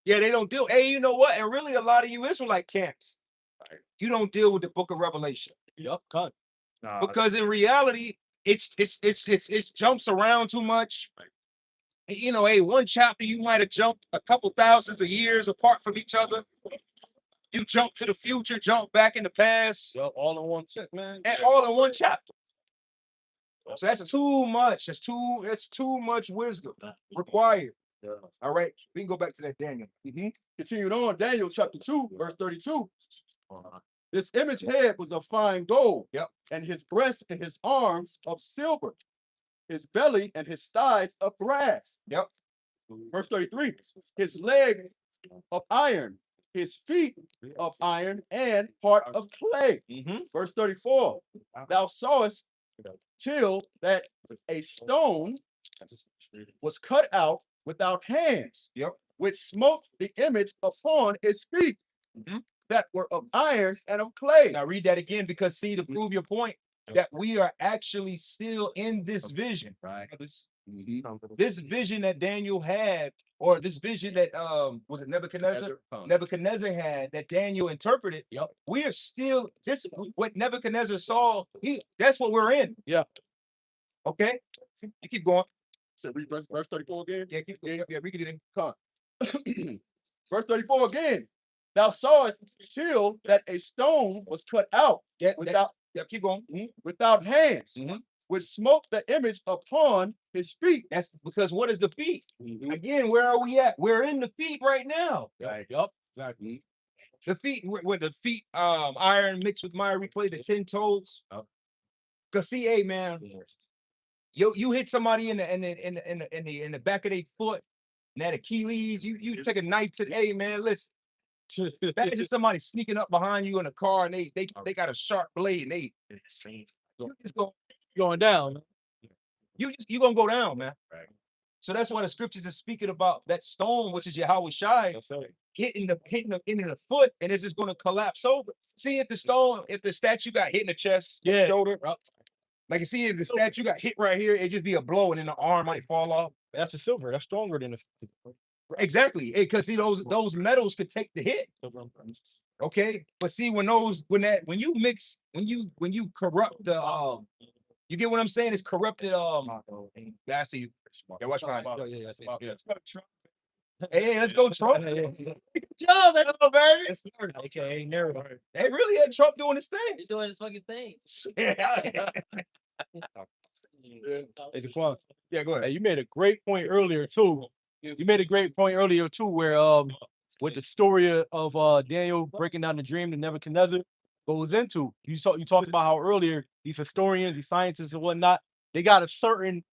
Yeah, they don't deal. Hey, you know what? And really, a lot of you Israelite camps, you don't deal with the book of Revelation. Yup, cut. Nah, Because in reality, it's jumps around too much. Hey, one chapter you might have jumped a couple thousands of years apart from each other. You jump to the future, jump back in the past, Yup, all in one set, man. and all in one chapter. So that's too much. That's too much wisdom required. Yeah. All right, we can go back to that Daniel. Continued on, Daniel chapter 2, verse 32. This image head was of fine gold. Yep. And his breast and his arms of silver, his belly and his thighs of brass. Yep. Verse 33. His legs of iron, his feet of iron, and heart of clay. Verse 34. Thou sawest till that a stone was cut out without hands. Yep. Which smote the image upon his feet, that were of iron and of clay. Now read that again, because see, to prove your point, that we are actually still in this vision, right? This vision that Daniel had, or this vision that was it Nebuchadnezzar? Nebuchadnezzar had, that Daniel interpreted. Yep. We are still what Nebuchadnezzar saw. That's what we're in. Yeah. Okay. You keep going. So read verse 34 again. Yeah. Yeah. Read it in. Come on. Verse 34 again. Thou sawest till that a stone was cut out without keep going. without hands, which smote the image upon his feet. That's because what is the feet? Again, where are we at? We're in the feet right now. Right. Yup. Exactly. The feet, with the feet, iron mixed with miry clay, the 10 toes. Cause see, hey man, you hit somebody in the back of their foot, and that Achilles, you take a knife to, hey man, listen. Imagine somebody sneaking up behind you in a car and they got a sharp blade and you just Going down. you gonna go down, man. Right. So that's why the scriptures are speaking about that stone, which is Yahweh Shai, hitting the foot, and it's just gonna collapse over. See, if the statue got hit in the chest, shoulder, like you see, if the statue got hit right here, it'd just be a blow, and then the arm might fall off. That's the silver. That's stronger than the. Exactly, because see, those metals could take the hit. Okay, but see, when you corrupt the you get what I'm saying? It's corrupted. I see you. Yeah, watch my. Yeah. Hey, let's go, Trump. Good job, man. Hello, baby. Okay, never. Hey, really had Trump doing his thing. He's doing his fucking thing. It's a quality. Yeah, go ahead. Hey, you made a great point earlier too. Where with the story of Daniel breaking down the dream that Nebuchadnezzar goes into. You talked about how earlier these historians, these scientists and whatnot, they got the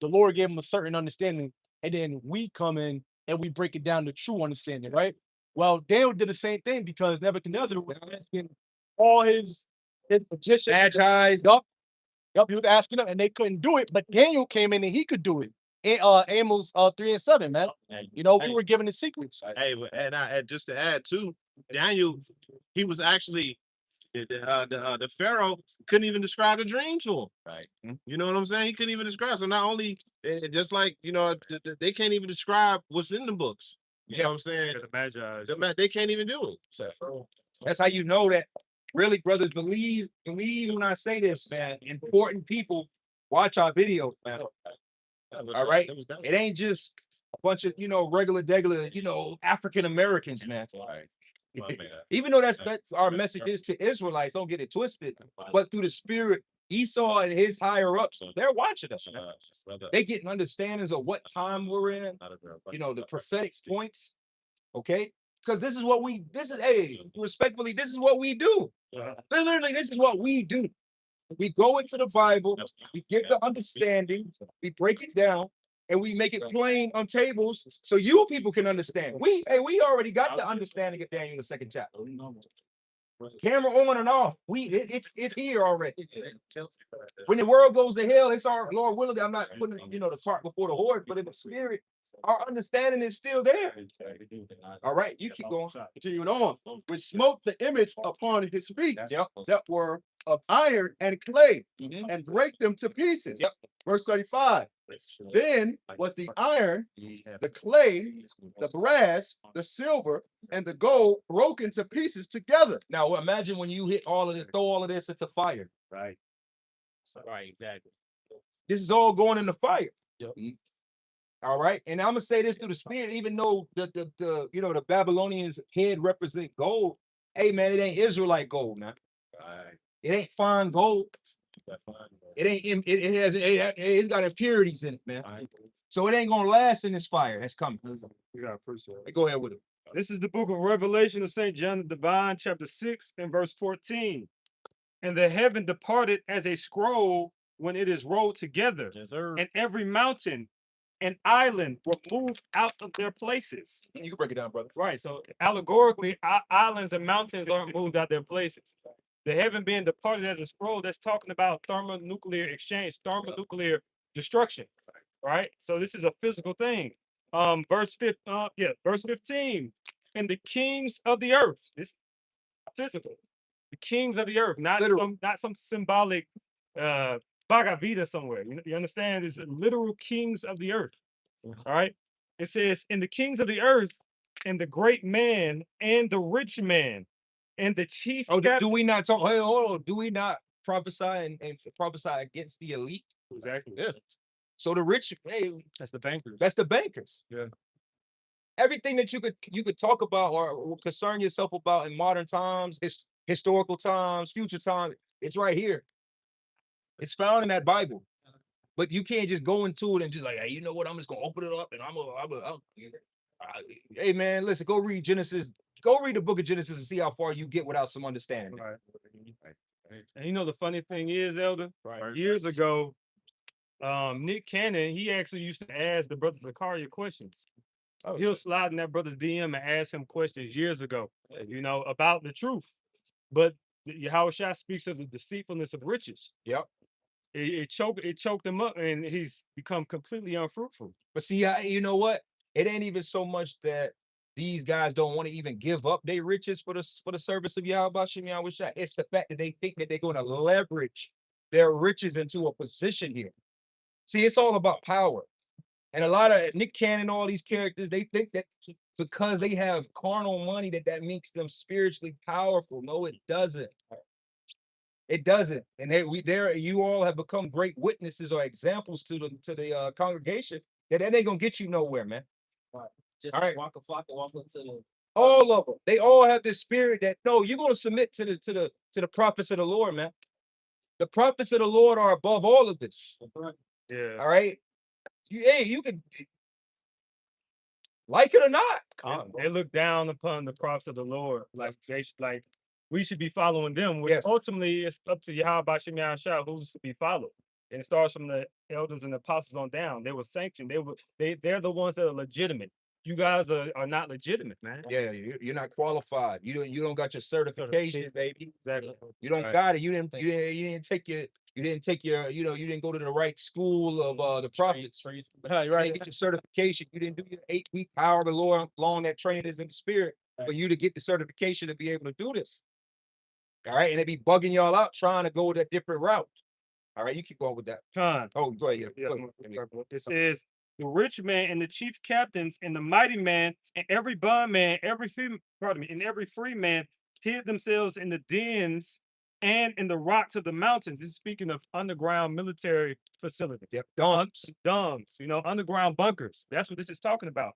Lord gave them a certain understanding, and then we come in and we break it down to true understanding, right? Well, Daniel did the same thing because Nebuchadnezzar was asking all his magicians. Magi's. Yup, he was asking them and they couldn't do it, but Daniel came in and he could do it. Amos 3 and 7, man. We were given the secrets. Hey, and just to add too, Daniel, he was actually the Pharaoh couldn't even describe the dream to him. Right. You know what I'm saying? He couldn't even describe. So not only just like they can't even describe what's in the books. You know what I'm saying? The Magi. They can't even do it. So That's how you know that really, brothers, believe when I say this, man. Important people watch our videos, man. All right. It ain't just a bunch of, regular, African Americans, man. Even though that's our message is to Israelites, don't get it twisted. But through the spirit, Esau and his higher ups, they're watching us, man. They getting understandings of what time we're in, the prophetic points. Okay. Because respectfully, this is what we do. Literally, this is what we do. We go into the Bible, we get the understanding, we break it down, and we make it plain on tables so you people can understand. We already got the understanding of Daniel, the second chapter. Camera on and off. It's here already. When the world goes to hell, it's our Lord willing. I'm not putting the cart before the horse, but in the spirit, our understanding is still there. All right, you keep going. Continuing on, which smote the image upon his feet that were of iron and clay, and break them to pieces. Verse 35. Then was the iron, the clay, the brass, the silver, and the gold broken to pieces together. Now imagine when you hit all of this, throw all of this into fire. Right. Right, exactly. This is all going in the fire. All right. And I'm gonna say this through the spirit, even though the Babylonians' head represent gold. Hey man, it ain't Israelite gold, man. Right. It ain't fine gold. It ain't. It's got impurities in it, man. So it ain't gonna last in this fire that's coming. Go ahead with it. This is the book of Revelation of St. John the Divine, chapter 6 and verse 14. And the heaven departed as a scroll when it is rolled together, and every mountain and island were moved out of their places. You can break it down, brother. Right. So allegorically, islands and mountains aren't moved out their places. The heaven being departed as a scroll, that's talking about thermonuclear exchange, thermonuclear destruction. Right. So this is a physical thing. Verse 15. And the kings of the earth. This physical. The kings of the earth, not some symbolic Bhagavita somewhere. You understand? It's literal kings of the earth. All right. It says, "In the kings of the earth, and the great man, and the rich man, and the chief." Oh, do we not talk? Hey, hold on. Do we not prophesy and prophesy against the elite? Exactly. Yeah. So the rich, That's the bankers. that's the bankers. Yeah. Everything that you could talk about or concern yourself about in modern times, historical times, future times, it's right here. It's found in that Bible. But you can't just go into it and just like, hey, you know what? I'm just gonna open it up and hey man, listen, go read Genesis. Go read the book of Genesis and see how far you get without some understanding. Right. And the funny thing is, Elder, Right. years ago, Nick Cannon, he actually used to ask the brother Zakaria questions. He'll slide in that brother's DM and ask him questions years ago, about the truth. But Yahushua speaks of the deceitfulness of riches. Yep. It choked him up, and he's become completely unfruitful. But see, you know what? It ain't even so much that these guys don't want to even give up their riches for the service of Yahweh Shem Yahushua. It's the fact that they think that they're going to leverage their riches into a position here. See, it's all about power. And a lot of Nick Cannon, all these characters, they think that because they have carnal money that makes them spiritually powerful. No, it doesn't. It doesn't. And you all have become great witnesses or examples to the congregation that ain't gonna get you nowhere, man. Right. Just all right. walk into the all of them. They all have this spirit that no, you're gonna submit to the prophets of the Lord, man. The prophets of the Lord are above all of this. Yeah. All right. You can like it or not. They look down upon the prophets of the Lord, like we should be following them. Which ultimately it's up to Yahweh Shem Yahushua who's to be followed. And it starts from the elders and the apostles on down. They were sanctioned. They're the ones that are legitimate. You guys are not legitimate, man. Yeah, you're not qualified. You don't got your certification, baby. Exactly. You don't got it. You didn't take your you didn't go to the right school of the prophets. You didn't get your certification. You didn't do your 8-week however long that training is in the spirit for you to get the certification to be able to do this. All right, and they be bugging y'all out trying to go that different route. All right, you keep going with that. Oh, go ahead. Yeah. It says the rich man and the chief captains and the mighty man and every bondman, and every free man hid themselves in the dens and in the rocks of the mountains. This is speaking of underground military facilities. Yep. Dumps. Domes, underground bunkers. That's what this is talking about.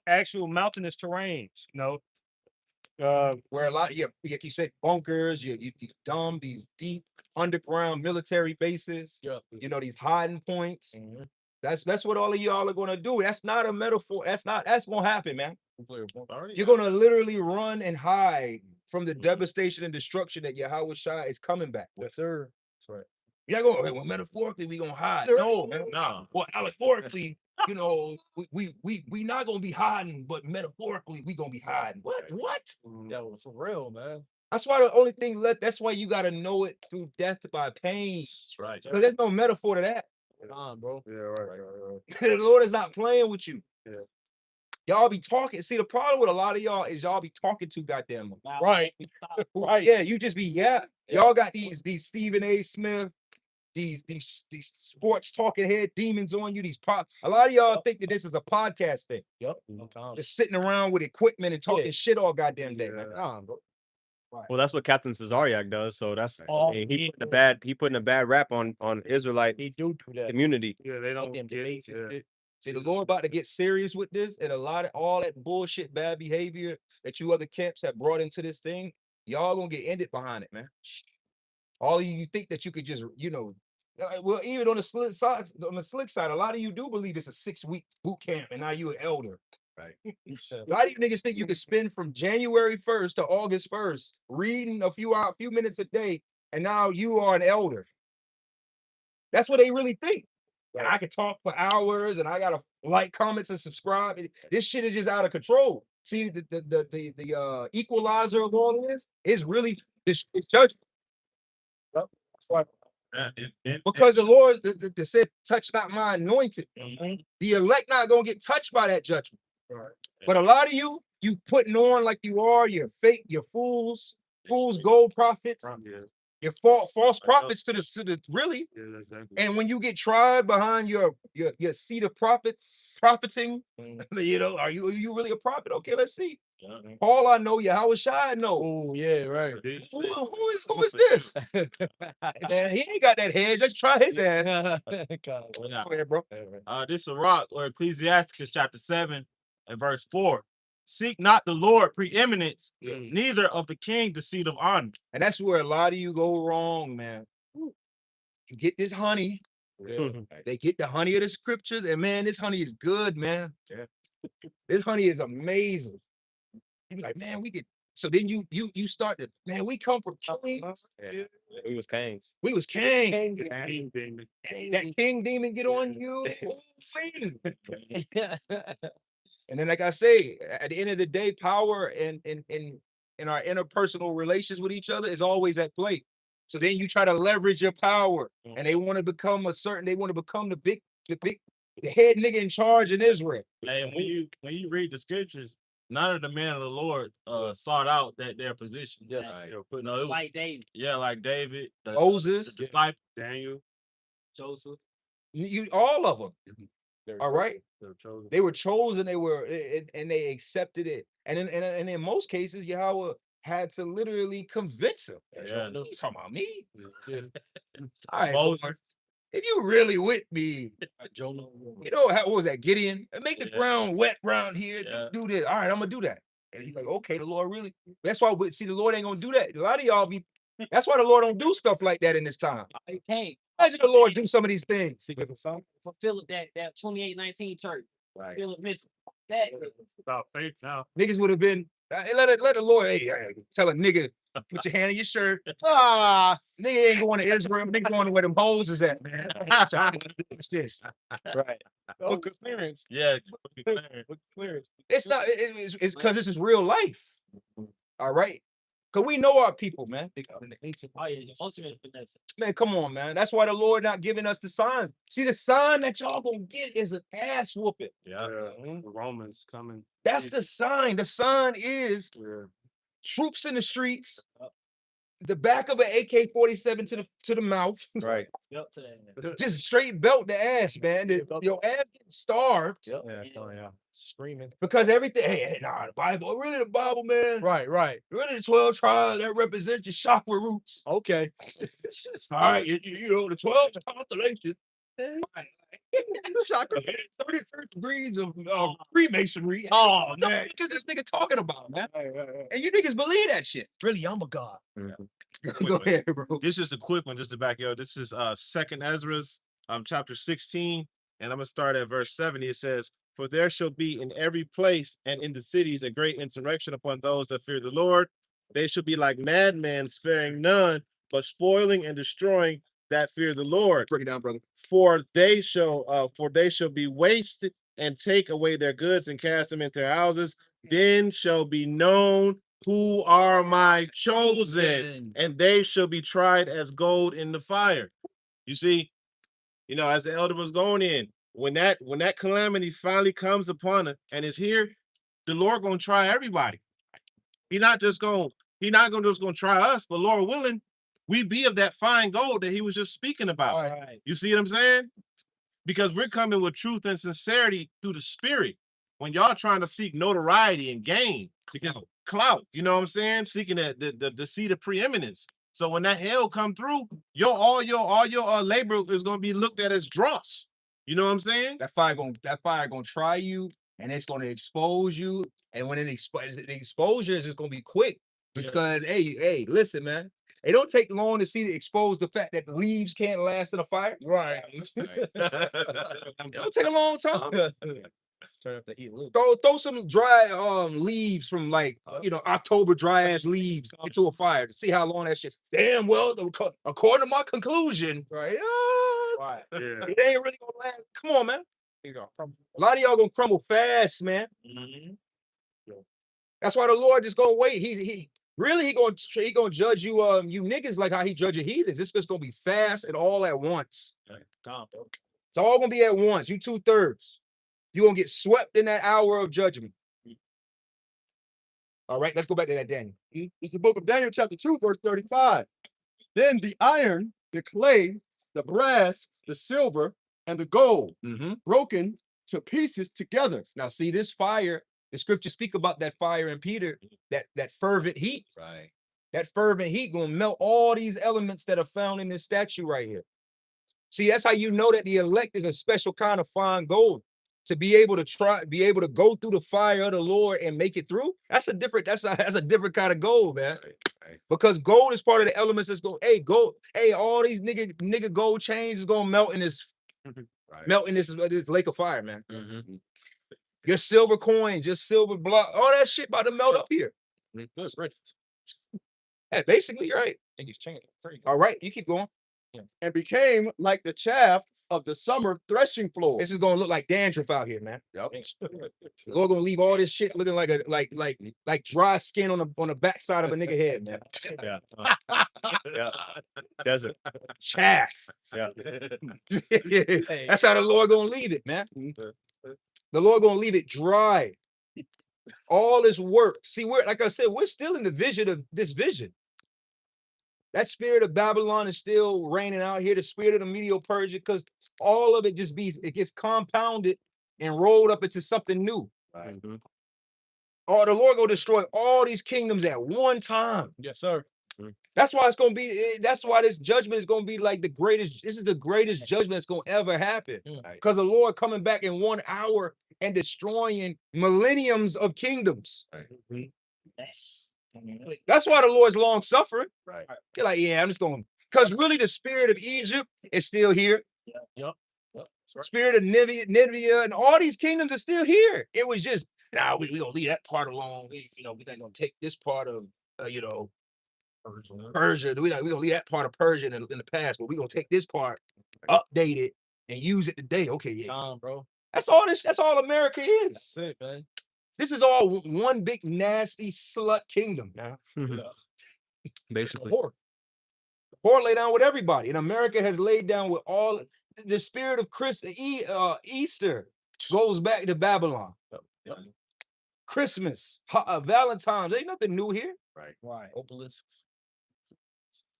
Actual mountainous terrains, Where a lot, like you said, bunkers, you dumb, these deep underground military bases, these hiding points. That's what all of y'all are gonna do. That's not a metaphor. That's gonna happen, man. You're gonna literally run and hide from the devastation and destruction that Yahweh Shai is coming back. Yes, sir. That's right. You're not going, well, metaphorically, we gonna hide. No, man. No. Well, allegorically, we not gonna be hiding, but metaphorically, we gonna be hiding. What? Yeah, for real, man. That's why the only thing left, that's why you gotta know it through death by pain. That's right. Because there's no metaphor to that. Nah, bro. Yeah, right. The Lord is not playing with you. Yeah. Y'all be talking. See, the problem with a lot of y'all is y'all be talking too goddamn much. Right. Right. Yeah, you just be Y'all got these Stephen A. Smith, these sports talking head demons on you. A lot of y'all think that this is a podcast thing. Yep. Just sitting around with equipment and talking shit all goddamn day. Man. Nah, bro. Well, that's what Captain Cesariak does. So that's Oh, he putting a bad rap on Israelite He do that. community. Yeah, they don't Them get debates and yeah. shit. See, the Lord about to get serious with this, and all that bullshit, bad behavior that you other camps have brought into this thing, y'all gonna get ended behind it, man. All of you think that you could just, well, even on the slick side, a lot of you do believe it's a 6-week boot camp, and now you an elder. Right. A lot of you niggas think you can spend from January 1st to August 1st reading a few minutes a day, and now you are an elder. That's what they really think. And I can talk for hours, and I gotta like, comments, and subscribe. This shit is just out of control. See, the equalizer of all this is really this judgment. Because the Lord the said, "Touch not my anointed." The elect not gonna get touched by that judgment. But a lot of you putting on like you are, you're fake, you're fools, gold prophets. You're false prophets to the really. Yeah, exactly. And when you get tried behind your seat of profiting, are you really a prophet? Okay, let's see. Paul, I know. Yahweh Shai, I know. Oh, yeah, right. Who is this? Man, he ain't got that hedge. Let's try his ass. Go ahead, bro. This is a rock or Ecclesiasticus chapter 7 and verse 4. Seek not the Lord preeminence, neither of the king the seat of honor. And that's where a lot of you go wrong, man. You get this honey. They get the honey of the scriptures, and man, this honey is good, man. This honey is amazing. You be like, man, we could. So then you start to, man, we come from kings. We was kings. We was kings. King demon. That king demon get on you. And then, like I say, at the end of the day, power in our interpersonal relations with each other is always at play. So then you try to leverage your power, and they want to become the head nigga in charge in Israel. And when you read the scriptures, none of the men of the Lord sought out their position. Yeah. Like David, Like David, Moses, the disciple, Daniel, Joseph. all of them. All right. they're chosen. They were chosen. And they accepted it. And in most cases, Yahweh had to literally convince them. Yeah. You talking about me? All right, Moses. Lord, if you really with me, Jonah. what was that? Gideon, make the ground wet round here. Yeah. Do this. All right, I'm gonna do that. And he's like, okay, the Lord really. That's why the Lord ain't gonna do that. A lot of y'all be. That's why the Lord don't do stuff like that in this time. He came. Imagine the Lord do some of these things. For Philip, that 2819 church. Right. Philip Mitchell. That It's about faith now. Niggas would have been. Let the Lord. Hey, tell a nigga, put your hand in your shirt. Ah, Nigga ain't going to Israel. Nigga going to where them hoes is at, man. What's this? right. Oh, good clearance. Yeah. Good clearance. It's not. It's because this is real life. All right. Because we know our people, man. Oh yeah, the ultimate finesse. Man, come on, man. That's why the Lord not giving us the signs. See, the sign that y'all gonna get is an ass whooping. Yeah. The Romans coming. That's the sign. The sign is Yeah. troops in the streets, the back of an AK-47 to the mouth. Right. Yep, to that. Just straight belt the ass, man. Your ass getting starved Yeah. Screaming. because everything. Hey, nah, the Bible, really the Bible, man. Right. Really the 12 tribes that represent your chakra roots. Okay. All right, you know the 12 constellations. Chakra. 33 degrees of Freemasonry. Oh, What the man. fuck is this nigga talking about, man? Right. And you niggas believe that shit. Really, I'm a god. Go ahead, bro. This is a quick one, just to back you up. This is 2nd Ezra's chapter 16, and I'm gonna start at verse 70. It says, "For there shall be in every place and in the cities a great insurrection upon those that fear the Lord. They shall be like madmen, sparing none, but spoiling and destroying that fear the Lord. Break it down, brother. For they shall be wasted and take away their goods and cast them into their houses. Then shall be known who are my chosen, and they shall be tried as gold in the fire." You see, as the elder was going in, when that calamity finally comes upon it and is here, the Lord gonna try everybody. He's not just gonna try us, but Lord willing, we be of that fine gold that he was just speaking about. Right. You see what I'm saying? Because we're coming with truth and sincerity through the spirit. When y'all trying to seek notoriety and gain, clout, you know what I'm saying? Seeking the seat of preeminence. So when that hell come through, all your labor is gonna be looked at as dross. You know what I'm saying? That fire gonna try you, and it's gonna expose you. And when the exposure is just gonna be quick, because hey, listen, man. It don't take long to expose the fact that the leaves can't last in a fire. Right. It don't take a long time. Turn up the heat a little. Throw some dry leaves from October dry ass leaves into a fire to see how long that shit's. Damn well, according to my conclusion, Right. Right. it ain't really gonna last. Come on, man. A lot of y'all gonna crumble fast, man. That's why the Lord just gonna wait. He gonna judge you you niggas like how he judges heathens. It's just gonna be fast and all at once. It's all gonna be at once. You 2/3. You're gonna get swept in that hour of judgment. All right, let's go back to that Daniel. It's the book of Daniel, chapter 2, verse 35. Then the iron, the clay, the brass, the silver, and the gold broken to pieces together. Now, see this fire. The scriptures speak about that fire in Peter, that fervent heat. Right. That fervent heat gonna melt all these elements that are found in this statue right here. See, that's how you know that the elect is a special kind of fine gold. To be able to go through the fire of the Lord and make it through. That's a different kind of gold, man. Right. Because gold is part of the elements that's going. Hey, gold. Hey, all these nigga gold chains is gonna melt in this lake of fire, man. Your silver coins, your silver block, all that shit about to melt up here. That's right. Yeah, basically, you're right. And he's changing. All right, you keep going. And became like the chaff of the summer threshing floor. This is gonna look like dandruff out here, man. Yep. The Lord gonna leave all this shit looking like dry skin on the backside of a nigga head, man. Yeah. Desert. Chaff. Yeah. That's how the Lord gonna leave it, man. The Lord gonna leave it dry. All this work. See, like I said, we're still in the vision of this vision. That spirit of Babylon is still reigning out here. The spirit of the Medo-Persia, because all of it it gets compounded and rolled up into something new. Right. Oh, the Lord gonna destroy all these kingdoms at one time. Yes, sir. That's why it's gonna be. That's why this judgment is gonna be like the greatest. This is the greatest judgment that's gonna ever happen. Because the Lord coming back in 1 hour and destroying millenniums of kingdoms. Right. That's why the Lord's long suffering. Right. You're like, yeah, I'm just going. Because really, the spirit of Egypt is still here. Yep. Spirit of Nivea and all these kingdoms are still here. It was just, we gonna leave that part alone. We're not gonna take this part of Persia. We gonna leave that part of Persia in the past, but we're gonna take this part, update it, and use it today. Okay, yeah. Bro. That's all America is. That's it, man. This is all one big nasty slut kingdom now. Basically. Whore lay down with everybody, and America has laid down with all the spirit of Easter goes back to Babylon. Yep. Christmas, Valentine's, ain't nothing new here. Right. Right. Obelisks.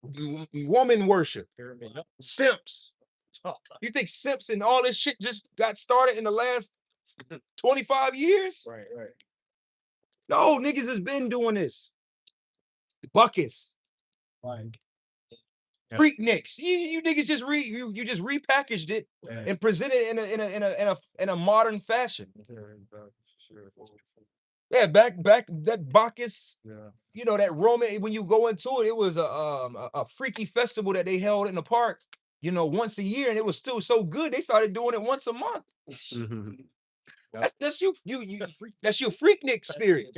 woman worship, simps. You think simps and all this shit just got started in the last 25 years? Right. No, niggas has been doing this. Buckets. Right. Freak nicks. You niggas just you just repackaged it and presented it in a modern fashion. Yeah, back that Bacchus, you know, that Roman, when you go into it, it was a freaky festival that they held in the park, you know, once a year, and it was still so good they started doing it once a month. That's that's your freaknik spirit.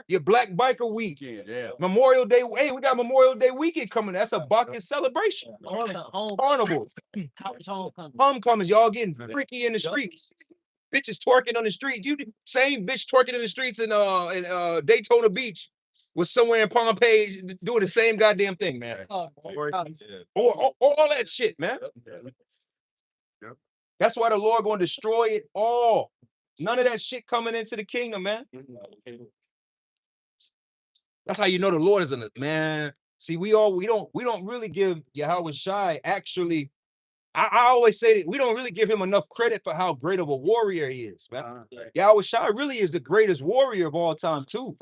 Your Black Biker Week. Yeah. Memorial Day. Hey, we got Memorial Day weekend coming. That's a Bacchus celebration. Carnival. Homecomings. Y'all getting freaky in the streets. Bitches twerking on the street. You same bitch twerking in the streets in Daytona Beach was somewhere in Pompeii doing the same goddamn thing, man. Or all that shit, man. That's why the Lord going to destroy it all. None of that shit coming into the kingdom, man. That's how you know the Lord is in it, man. See, we don't really give Yahweh Shai actually. I always say that we don't really give him enough credit for how great of a warrior he is, man. Yahweh Shai really is the greatest warrior of all time, too.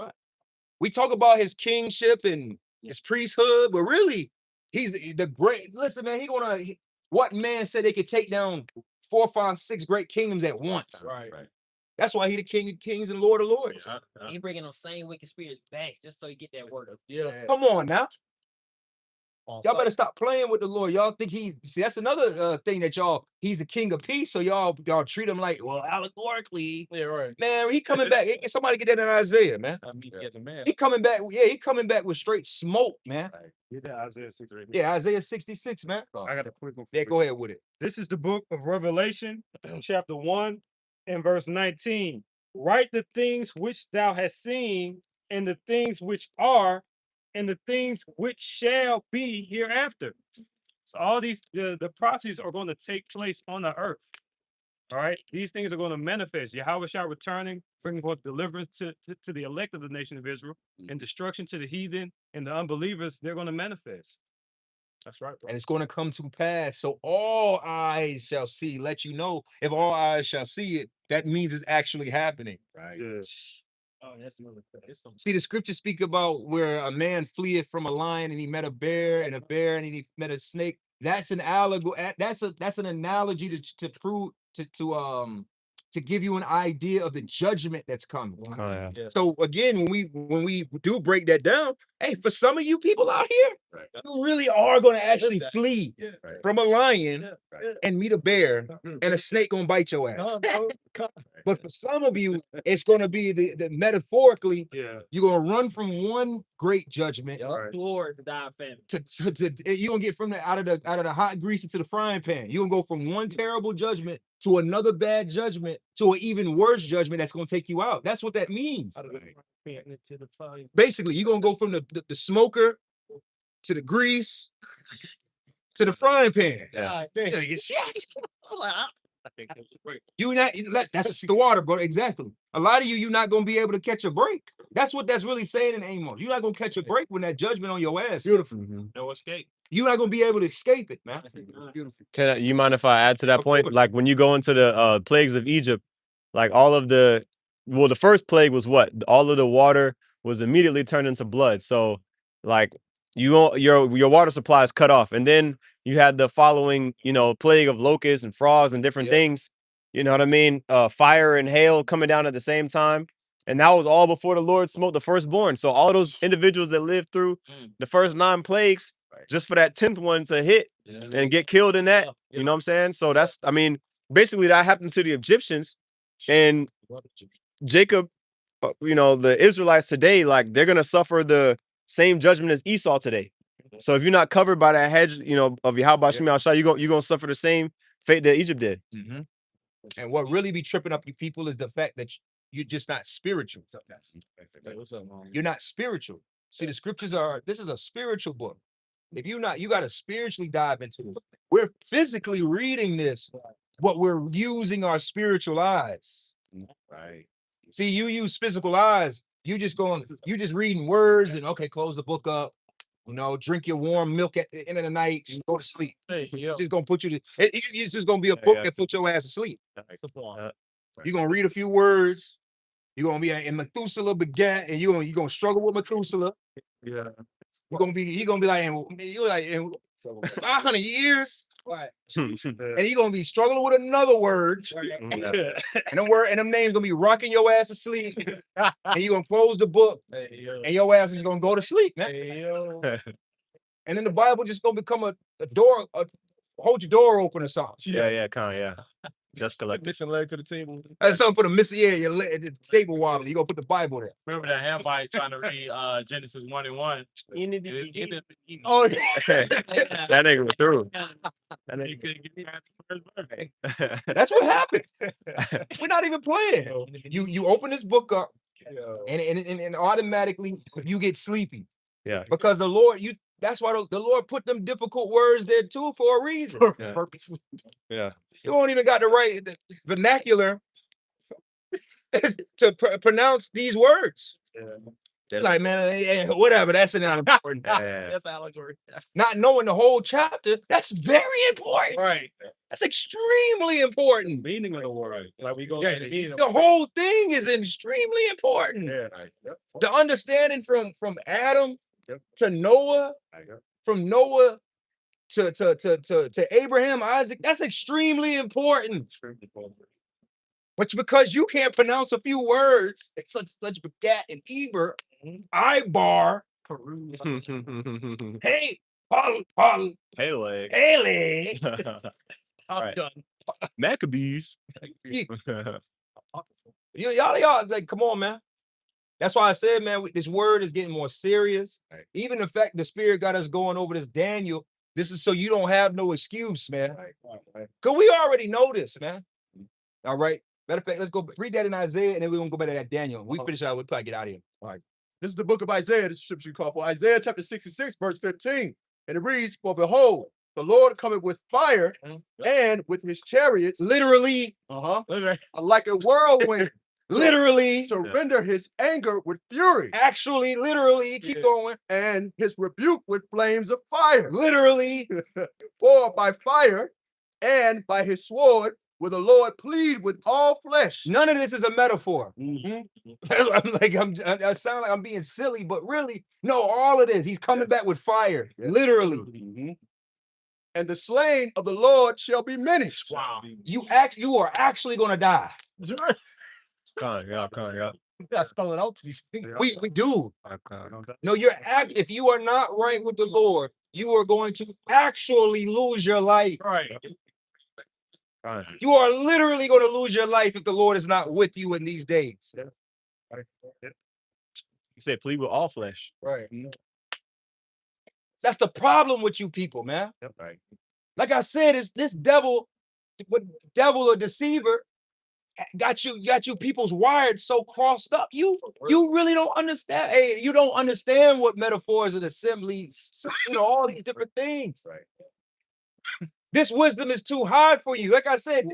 We talk about his kingship and his priesthood, but really, he's the great. Listen, man, what man said they could take down 4, 5, 6 great kingdoms at once? Right. That's why he the King of Kings and Lord of Lords. He bringing those same wicked spirits back just so he get that word. Come on now. Y'all better stop playing with the Lord. Y'all think see, that's another thing that he's the King of Peace. So y'all treat him like, well, allegorically. Yeah, right. Man, he coming back. Somebody get that in Isaiah, man. He coming back. Yeah, he coming back with straight smoke, man. Is that Isaiah 63? Yeah, Isaiah 66, man. I got a quick one. Yeah, go ahead with it. This is the book of Revelation, chapter 1 and verse 19. Write the things which thou hast seen, and the things which are, and the things which shall be hereafter. So all these the prophecies are going to take place on the earth. All right, these things are going to manifest. Yahweh shall returning, bringing forth deliverance to the elect of the nation of Israel, and destruction to the heathen and the unbelievers. They're going to manifest. That's right, bro. And it's going to come to pass. So all eyes shall see. Let you know, if all eyes shall see it, that means it's actually happening. Right. Yeah. Oh, that's another. See, the scriptures speak about where a man fleeth from a lion and he met a bear, and he met a snake. That's an allegory. That's an analogy to prove to give you an idea of the judgment that's coming. Oh, yeah. So again, when we do break that down, hey, for some of you people out here, you really are going to actually flee from a lion and meet a bear, and a snake gonna bite your ass. But for some of you, it's going to be the metaphorically, you're going to run from one great judgment Lord, die family. to you're going to get from out of the hot grease into the frying pan. You're going to go from one terrible judgment to another bad judgment to an even worse judgment that's going to take you out. That's what that means. Basically, you're going to go from the smoker to the grease to the frying pan. Yeah. That's the water, bro. Exactly. A lot of you're not gonna be able to catch a break. That's what that's really saying in Amos. You're not gonna catch a break when that judgment on your ass. Beautiful. No escape. You're not gonna be able to escape it, man. Beautiful. Can you mind if I add to that Of point? course. Like when you go into the plagues of Egypt, like all of the first plague was what? All of the water was immediately turned into blood. So like your water supply is cut off, and then you had the following, plague of locusts and frogs and different things. You know what I mean? Fire and hail coming down at the same time. And that was all before the Lord smote the firstborn. So all those individuals that lived through the first 9 plagues, just for that 10th one to hit and get killed in that, you know what I'm saying? So basically that happened to the Egyptians, and Jacob, the Israelites today, like they're going to suffer the same judgment as Esau today. So if you're not covered by that hedge, of Yahweh Shem Yahshua, you're going to suffer the same fate that Egypt did. Mm-hmm. And what really be tripping up you people is the fact that you're just not spiritual. You're not spiritual. See, the scriptures this is a spiritual book. If you're not, you got to spiritually dive into it. We're physically reading this, but we're using our spiritual eyes. Right. See, you use physical eyes. You just reading words and okay, close the book up. You know, drink your warm milk at the end of the night and go to sleep. Hey, yo. It's just gonna put you to. It's just gonna be a book that put your ass to sleep. You're gonna read a few words. You're gonna be in Methuselah begat, and you're gonna struggle with Methuselah. Yeah. He gonna be like, you're like in 500 years, Right. and you're gonna be struggling with another word, and them names gonna be rocking your ass to sleep, and you're gonna close the book, and your ass is gonna go to sleep, man. And then the Bible just gonna become a door, hold your door open or something. Yeah, just collect. Addition leg to the table. That's something for the missing. Yeah, your the table wobbly. You gonna put the Bible there. Remember that Hamite trying to read Genesis 1:1. Oh, yeah. That nigga was through. He couldn't get past the first verse. That's what happens. We're not even playing. You open this book up, and automatically you get sleepy. Yeah. Because the Lord, that's why the Lord put them difficult words there too for a reason. Yeah. You don't even got the right vernacular to pronounce these words. Like, man, whatever, that's not important. That's allegory. Not knowing the whole chapter, that's very important. Right. That's extremely important. Meaning of the word. Like we go The whole thing is extremely important. The understanding from Adam to Noah, from Noah to Abraham, Isaac, that's extremely important. But because you can't pronounce a few words, it's such begat and Eber, Ibar, hey, Paul, Pele. Haley. I'm done. Maccabees. Y'all, like, come on, man. That's why I said, man, this word is getting more serious. Even the fact the Spirit got us going over this Daniel, this is so you don't have no excuse, man. Because we already know this, man. All right. Matter of fact, let's go read that in Isaiah, and then we're going to go back to that Daniel. We finish out, we'll probably get out of here. All right. This is the book of Isaiah. This is scripture called for Isaiah chapter 66, verse 15. And it reads, for behold, the Lord cometh with fire and with his chariots. Literally. Like a whirlwind. Literally. To render his anger with fury. Actually, literally. Keep going. And his rebuke with flames of fire. Literally. For by fire and by his sword will the Lord plead with all flesh. None of this is a metaphor. I sound like I'm being silly, but really, no, all of this. He's coming back with fire. Literally. And the slain of the Lord shall be many. Wow. You are actually gonna die. Yeah. You gotta spell it out to these things. We do. No, if you are not right with the Lord, you are going to actually lose your life. Right. You are literally going to lose your life if the Lord is not with you in these days. He said, plead with all flesh. Right. That's the problem with you people, man. Right. Like I said, it's this devil or deceiver got you people's wired so crossed up. You really don't understand. Hey, you don't understand what metaphors and assemblies, all these different things. Right. This wisdom is too hard for you. Like I said,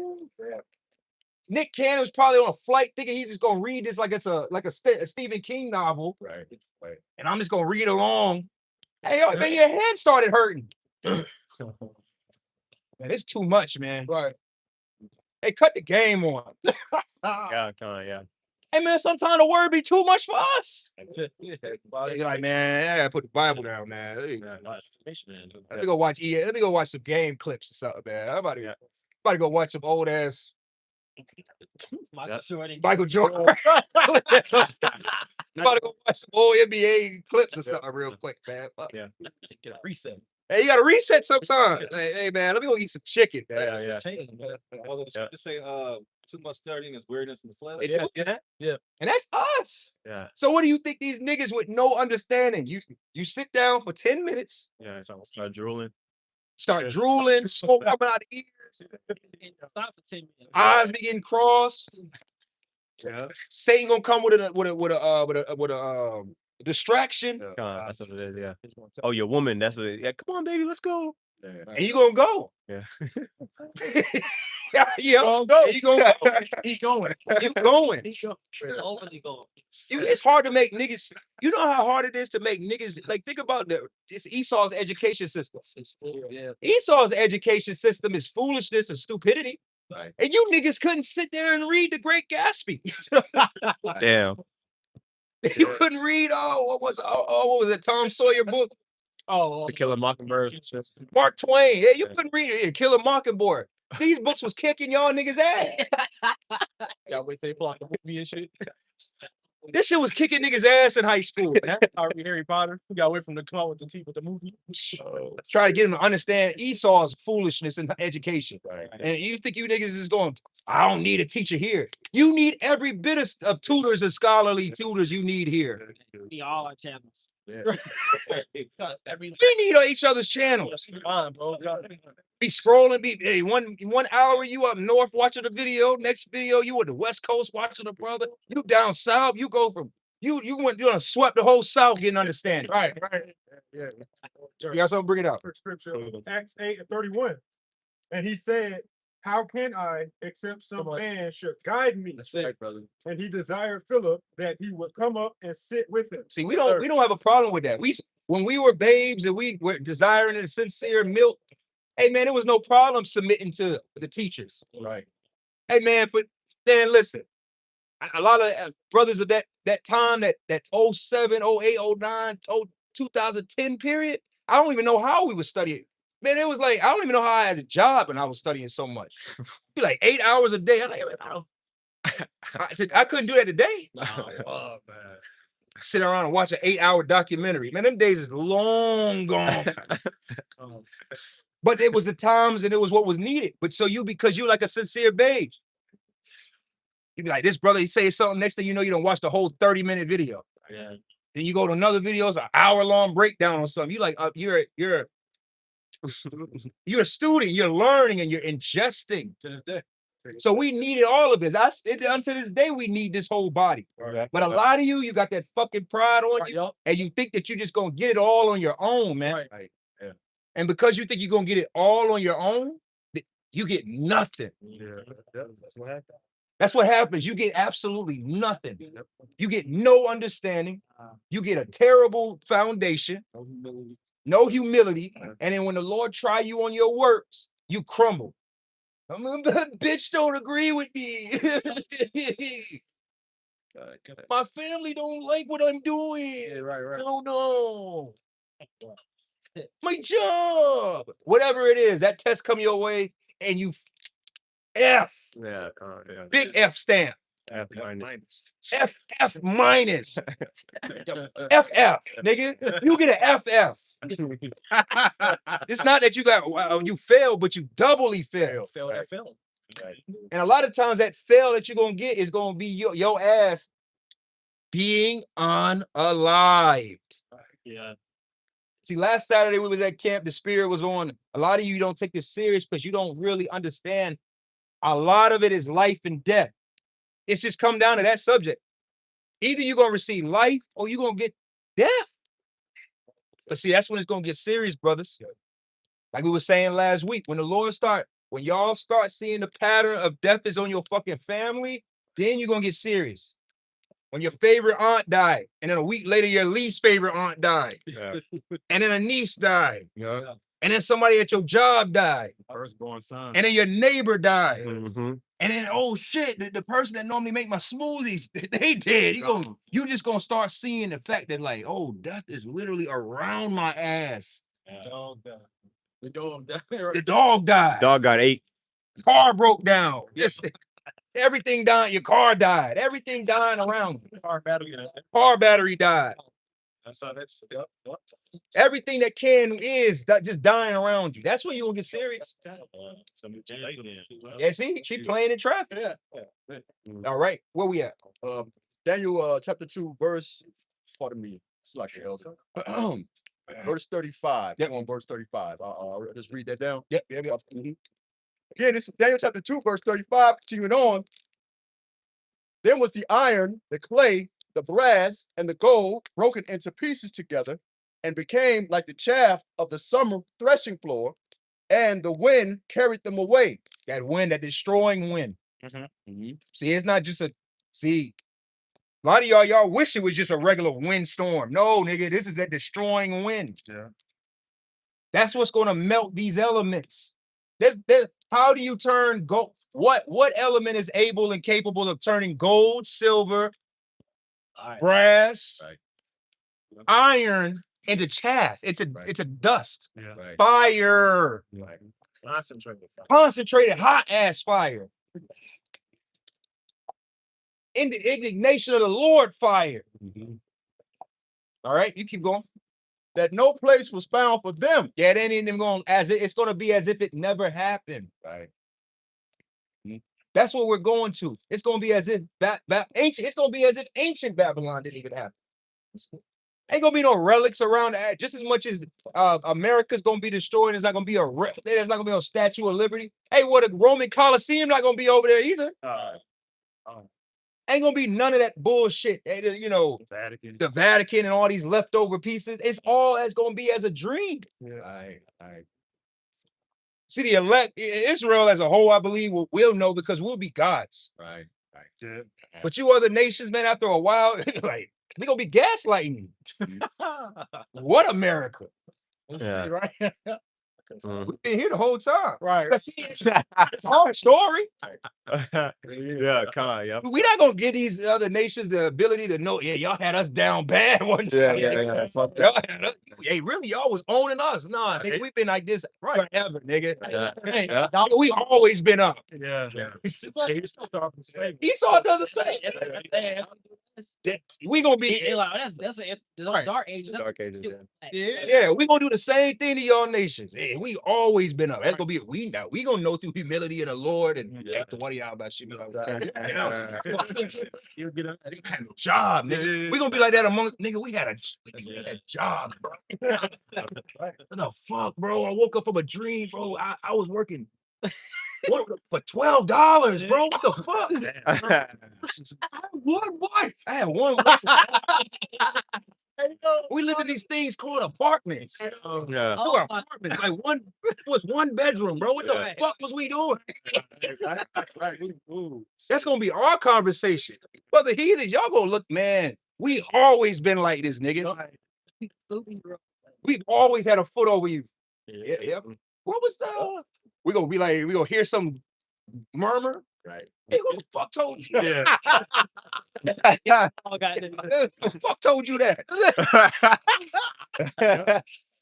Nick Cannon's probably on a flight thinking he's just gonna read this like it's a Stephen King novel. Right. And I'm just gonna read along. Hey, yo, man, your head started hurting. Man, it's too much, man. Right. Hey, cut the game on. Yeah. Hey, man, sometimes the word be too much for us. Yeah. You're like, man, I gotta put the Bible down, man. Let me go watch Let me go watch some game clips or something, man. I'm about to go watch some old ass Michael Jordan. I'm about to go watch some old NBA clips or something real quick, man. Yeah. Get a reset. Hey, you gotta reset sometime. Hey, man, let me go eat some chicken. Man. Yeah. Although the scripture say too much studying is weariness in the flesh. Yeah. And that's us. Yeah. So what do you think these niggas with no understanding? You sit down for 10 minutes, Yeah. Start drooling. start drooling, smoke coming out the ears, Stop for 10 minutes. eyes be getting crossed. Yeah. Satan gonna come with a distraction, That's what it is. Yeah. Oh, your woman. That's what. Yeah. Come on, baby. Let's go. and you gonna go. Yeah. Yeah, Gonna go. he gonna go. He going. You going. Overly going. It's hard to make niggas. You know how hard it is to make niggas like think about it's Esau's education system. Esau's education system is foolishness and stupidity. Right. And you niggas couldn't sit there and read The Great Gatsby. Damn. You couldn't read what was it, Tom Sawyer book? Oh, To Kill a Mockingbird. Mark Twain. Yeah, you couldn't read it. Kill a Mockingbird. These books was kicking y'all niggas ass. y'all wait till they plot the movie and shit. This shit was kicking niggas ass in high school, man. I read Harry Potter. We got away from the come out with the tea with the movie. Try to get them to understand Esau's foolishness in education. Right. And you think you niggas is going, I don't need a teacher here. You need every bit of tutors and scholarly tutors you need here. See all our channels. We need each other's channels. Fine, bro. Be scrolling, hey, one hour you up north watching a video, next video you at the West Coast watching a brother. You down south, you go from you done swept the whole South getting understanding. Right. Yeah. You got something, bring it out. Scripture, Acts 8:31. And he said, how can I, except some man should guide me? That's it, brother. And he desired Philip that he would come up and sit with him. See, we don't have a problem with that. When we were babes and we were desiring a sincere milk, hey man, it was no problem submitting to the teachers. Right. Hey man, then listen, a lot of brothers of that time, that 07, 08, 09, 2010 period, I don't even know how we were studying. Man, it was like, I don't even know how I had a job and I was studying so much. Be like 8 hours a day. I'm like, I couldn't do that today. Oh, man. Sit around and watch an 8-hour documentary. Man, them days is long gone. But it was the times and it was what was needed. But so because you're like a sincere babe, you be like, this brother, he says something, next thing you know, you don't watch the whole 30-minute video. Yeah. Then you go to another video, it's an hour-long breakdown on something. You like, you're a student, you're learning and you're ingesting. To this day. So we needed all of this. Until this day, we need this whole body. Right. But a lot of you got that fucking pride on you, and you think that you're just gonna get it all on your own, man. Right. Yeah. And because you think you're gonna get it all on your own, you get nothing. Yeah. That's what happened. That's what happens. You get absolutely nothing. You get no understanding. You get a terrible foundation, no humility. And then when the Lord try you on your works, you crumble. Bitch don't agree with me. My family don't like what I'm doing. Yeah, right. No. My job. Whatever it is, that test come your way and you F. Yeah. Big F stamp. F minus. F minus. FF, nigga. You get an FF. It's not that you failed, but you doubly failed. Fail. Right. And a lot of times that fail that you're gonna get is gonna be your ass being unalived. Yeah. See, last Saturday we was at camp, the spirit was on. A lot of you don't take this serious because you don't really understand. A lot of it is life and death. It's just come down to that subject. Either you're gonna receive life or you're gonna get death. But see, that's when it's gonna get serious, brothers. Like we were saying last week, when y'all start seeing the pattern of death is on your fucking family, then you're gonna get serious. When your favorite aunt died, and then a week later your least favorite aunt died, Yeah. and then a niece died, Yeah. and then somebody at your job died, Firstborn son. and then your neighbor died. Mm-hmm. And then, oh shit, the person that normally make my smoothies, they dead. You just gonna start seeing the fact that like, oh, death is literally around my ass. The dog died. The dog died. Dog got 8. Car broke down. Everything died. Your car died. Everything dying around you. Car battery. Car battery died. I saw that shit. Everything that is just dying around you. That's when you gonna get serious. Yeah, see, she playing in traffic. Yeah. All right, where we at? Daniel chapter 2, verse, pardon me, it's like the elder. Verse 35. Yep. On verse 35. I'll just read that down. Yep. Mhm. Again, this is Daniel chapter 2, verse 35, continuing on. Then was the iron, the clay, the brass, and the gold broken into pieces together, and became like the chaff of the summer threshing floor, and the wind carried them away. That wind, that destroying wind. See, it's not just a lot of y'all wish it was just a regular windstorm. No, nigga, this is a destroying wind. Yeah. That's what's going to melt these elements. How do you turn gold? What element is able and capable of turning gold, silver, brass, iron into chaff? It's a dust. Yeah. Fire. Concentrated hot ass fire. In the indignation of the Lord fire. All right, you keep going. That no place was found for them. Yeah, it ain't even going it's going to be as if it never happened. Right. That's what we're going to. It's going to be as if ancient. It's going to be as if ancient Babylon didn't even happen. Ain't gonna be no relics around that. Just as much as America's gonna be destroyed, there's not gonna be there's not gonna be no Statue of Liberty. Hey, what a Roman Colosseum not gonna be over there either. Ain't gonna be none of that bullshit. You know, the Vatican and all these leftover pieces. It's all as gonna be as a dream. Yeah. All right. See, the elect Israel as a whole, I believe, will know because we'll be gods. Right. Yeah. But you other nations, man, after a while, like we gonna be gaslighting you. What America? Yeah. Right. We've been here the whole time. Right. It's our story. Yeah, yeah. We're not gonna give these other nations the ability to know, yeah, y'all had us down bad one time. Yeah. Fuck Y'all had us, hey, really, y'all was owning us. Nah, nigga, we've been like this forever, nigga. Hey, we always been up. Yeah. It's like he's still talking slavery. Esau does the same. We gonna be That's a dark age. Dark Ages, yeah, we gonna do the same thing to y'all nations. Hey, we always been up. That's gonna be we gonna know through humility of the Lord and after what y'all about shit. He'll get up. They had a job, nigga. We gonna be like that among nigga. We had a job, bro. What the fuck, bro? I woke up from a dream, bro. I was working for $12, bro. What the fuck? I had one wife. I had one wife. We lived in these things called apartments. Yeah. Apartments. Like one bedroom, bro. What the fuck was we doing? That's gonna be our conversation. But the heathens, y'all gonna look, man. We always been like this, nigga. We've always had a foot over you. Yeah. What was the? We gonna be like, we gonna hear some murmur. Right. Hey, who the fuck told you? Yeah. Who the fuck told you that?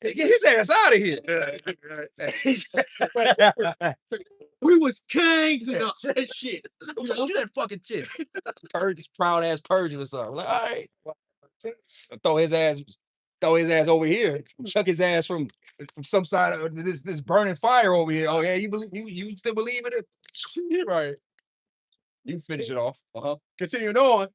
Get his ass out of here. We was kings and that shit. Who told you that fucking shit? Purge, proud ass purging or something. Like, all right. Throw his ass over here. Chuck his ass from some side of this burning fire over here. Oh yeah, you still believe in it? Right. You can finish it off. Continuing on,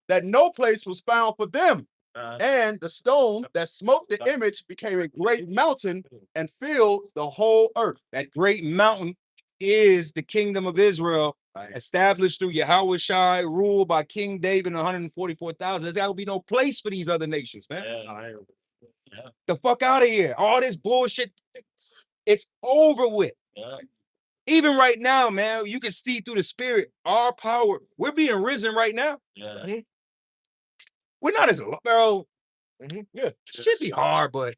that no place was found for them. And the stone that smote the image became a great mountain and filled the whole earth. That great mountain is the kingdom of Israel, established through Yahweh Shai, ruled by King David and 144,000. There's got to be no place for these other nations, man. The fuck out of here. All this bullshit, it's over with. Even right now, man, you can see through the spirit, our power. We're being risen right now. We're not as bro. Yeah, should be hard, but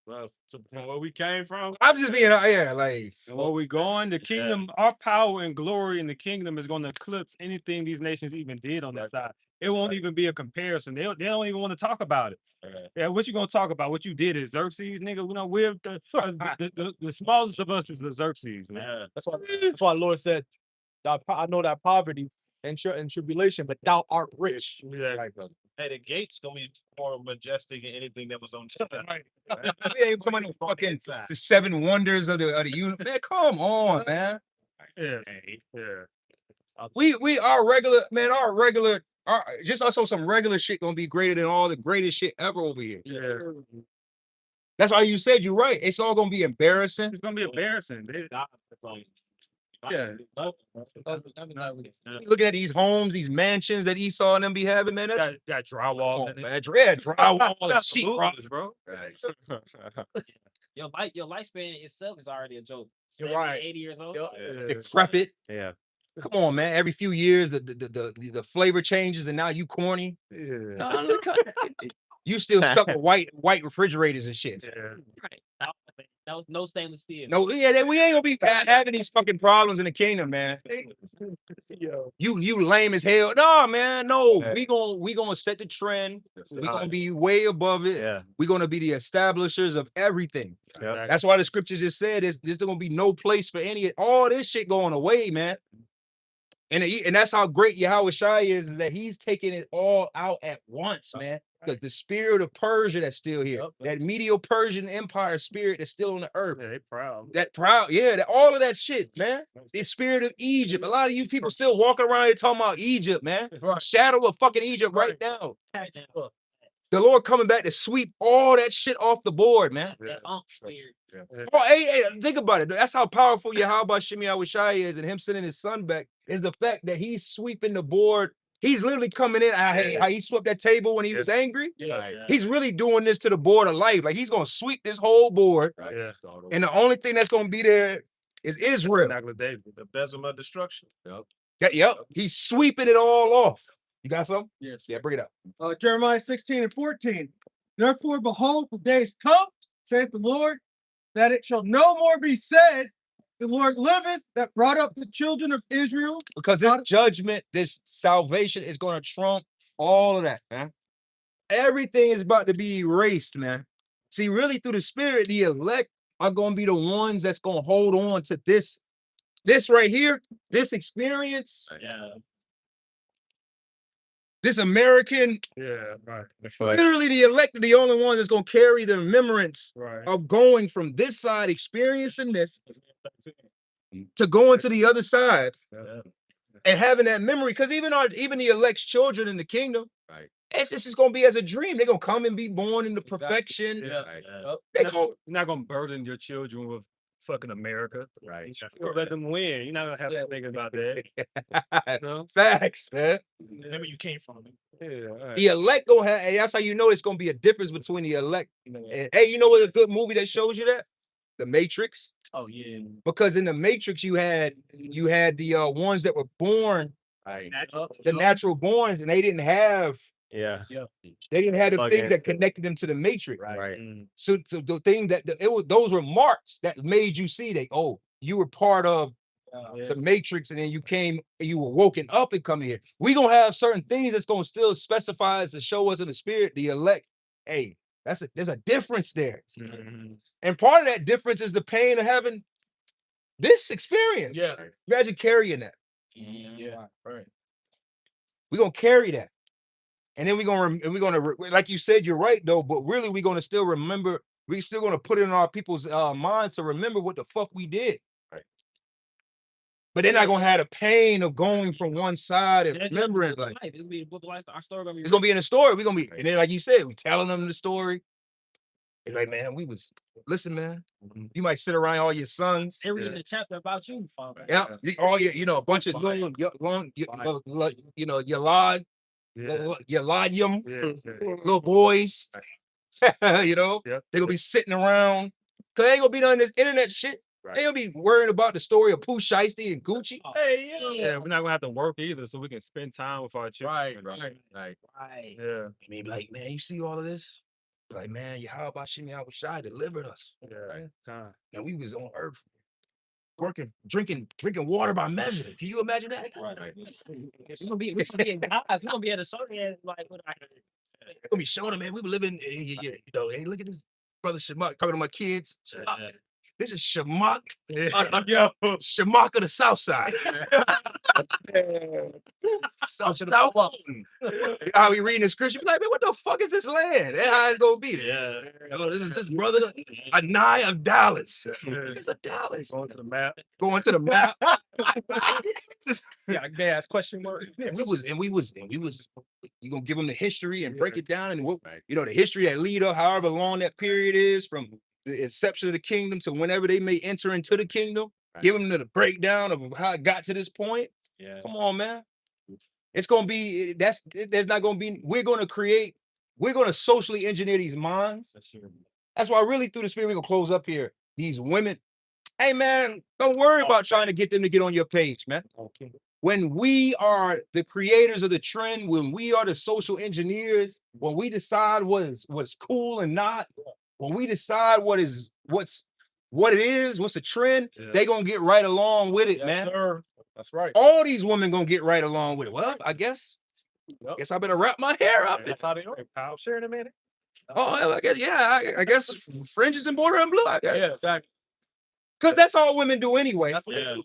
Well, from where we came from, I'm just being like where we going, the kingdom, our power and glory in the kingdom is going to eclipse anything these nations even did on that side. It won't even be a comparison. They don't even want to talk about it. Yeah, what you gonna talk about? What you did is Xerxes, nigga. You know, we're the smallest of us is the Xerxes, man. That's why the Lord said, I know that poverty and tribulation, but thou art rich. Yeah. Right, brother. Hey, the gate's gonna be more majestic than anything that was on the side. we ain't somebody fucking the seven wonders of the universe. Man, come on, man. Yeah. We our regular just also some regular shit gonna be greater than all the greatest shit ever over here. Yeah. That's why you said you're right. It's all gonna be embarrassing. It's gonna be embarrassing. Yeah. Looking at these homes, these mansions that Esau and them be having, man. Got drywall. Man, drywall and sheetrock, bro. Your lifespan itself is already a joke. You're 70, right. 80 years old. Decrepit. Yeah. Come on, man. Every few years, the flavor changes, and now you corny. No, look, you still stuck with white refrigerators and shit. Right. No stainless steel. No, yeah, we ain't gonna be having these fucking problems in the kingdom, man. You lame as hell. No, man, no. We gonna set the trend. We gonna be way above it. Yeah. We're gonna be the establishers of everything. Yep. That's why the scripture just said there's gonna be no place for any all this shit going away, man. And that's how great Yahweh Shai is that he's taking it all out at once, man. The spirit of Persia that's still here, that Medo-Persian Empire spirit that's still on the earth. Yeah, they proud. That proud, yeah, all of that shit, man. The spirit of Egypt. A lot of you people still walking around here talking about Egypt, man. Shadow of fucking Egypt right now. The Lord coming back to sweep all that shit off the board, man. That spirit. Oh, hey, think about it. That's how powerful Yahweh Shem Shai is, and him sending his son back is the fact that he's sweeping the board. He's literally coming in. How he swept that table when he was angry. He's really doing this to the board of life. Like he's gonna sweep this whole board. And the only thing that's gonna be there is Israel. The besom of destruction. Yep. He's sweeping it all off. You got something? Yes. Yeah, bring it up. Jeremiah 16:14. Therefore, behold, the days come, saith the Lord, that it shall no more be said, the Lord liveth that brought up the children of Israel. Because this judgment, this salvation is going to trump all of that, man. Everything is about to be erased, man. See, really through the spirit, the elect are going to be the ones that's going to hold on to this right here, this experience. This American, literally the elect are the only one that's going to carry the remembrance of going from this side, experiencing this, to going to the other side and having that memory. Because even the elect's children in the kingdom, this is going to be as a dream. They're going to come and be born into perfection. You're not going to burden your children with fucking America. You'll let them win. You're not going to have to think about that. No? Facts, man. Remember you came from it. The elect gonna have, hey, that's how you know it's gonna be a difference between the elect. And, hey, you know what a good movie that shows you that? The Matrix. Oh yeah. Because in the Matrix you had the ones that were born, the natural borns, and they didn't have they didn't have the things that connected them to the Matrix. So the thing that those were marks that made you see that, oh, you were part of the Matrix, and then you were woken up and coming here. We're gonna have certain things that's gonna still specify as to show us in the spirit, the elect. Hey, there's a difference there. And part of that difference is the pain of having this experience. Imagine carrying that. We're gonna carry that. And then we're gonna, like you said, you're right though, but really we're gonna still remember, we're still gonna put it in our people's minds to remember what the fuck we did. But they're not gonna have the pain of going from one side and remembering. Like, it's gonna be our story. It's gonna be in the story. We're gonna be, and then like you said, we telling them the story. It's like, man, listen, man. You might sit around all your sons. They're reading the chapter about you, father. Yeah, all your, a bunch of long, Yaladium, little boys. They're gonna be sitting around. Cause they ain't gonna be on this internet shit. They gonna be worrying about the story of Pooh Shiesty and Gucci. We're not gonna have to work either, so we can spend time with our children. Yeah. Maybe like, man, you see all of this? Like, man, Yahweh Shem Shai delivered us. And we was on earth working, drinking water by measure. Can you imagine that? We're gonna be in guys. We're gonna be at a certain like we're gonna be showing them, man. We were living, hey, look at this brother Shamak talking to my kids. This is Shamak. Shamak of the South Side. South. How we reading the scripture? Like, man, what the fuck is this land? That's how it's gonna be there. This is this brother, a nigh of Dallas. It's a Dallas. Going to the map. Going to the map. Gas question mark. We was. You gonna give them the history and break it down, and what the history that lead up, however long that period is from the inception of the kingdom to whenever they may enter into the kingdom. Give them the breakdown of how it got to this point. Come on, man. It's gonna be there's not gonna be. We're gonna socially engineer these minds That's why really through the spirit, we're gonna close up here. These women, hey man, don't worry about trying to get them to get on your page, man. Okay. When we are the creators of the trend, when we are the social engineers, when we decide what's cool and not, when we decide what it is, what's a trend, they gonna get right along with it, man. Sir. That's right. All these women gonna get right along with it. Well, I guess I better wrap my hair up. That's how they are. I'll share in a minute. Oh, hell, I guess, yeah, I guess fringes and border and blue. I guess. Yeah, exactly. Because that's all women do anyway. That's what they do.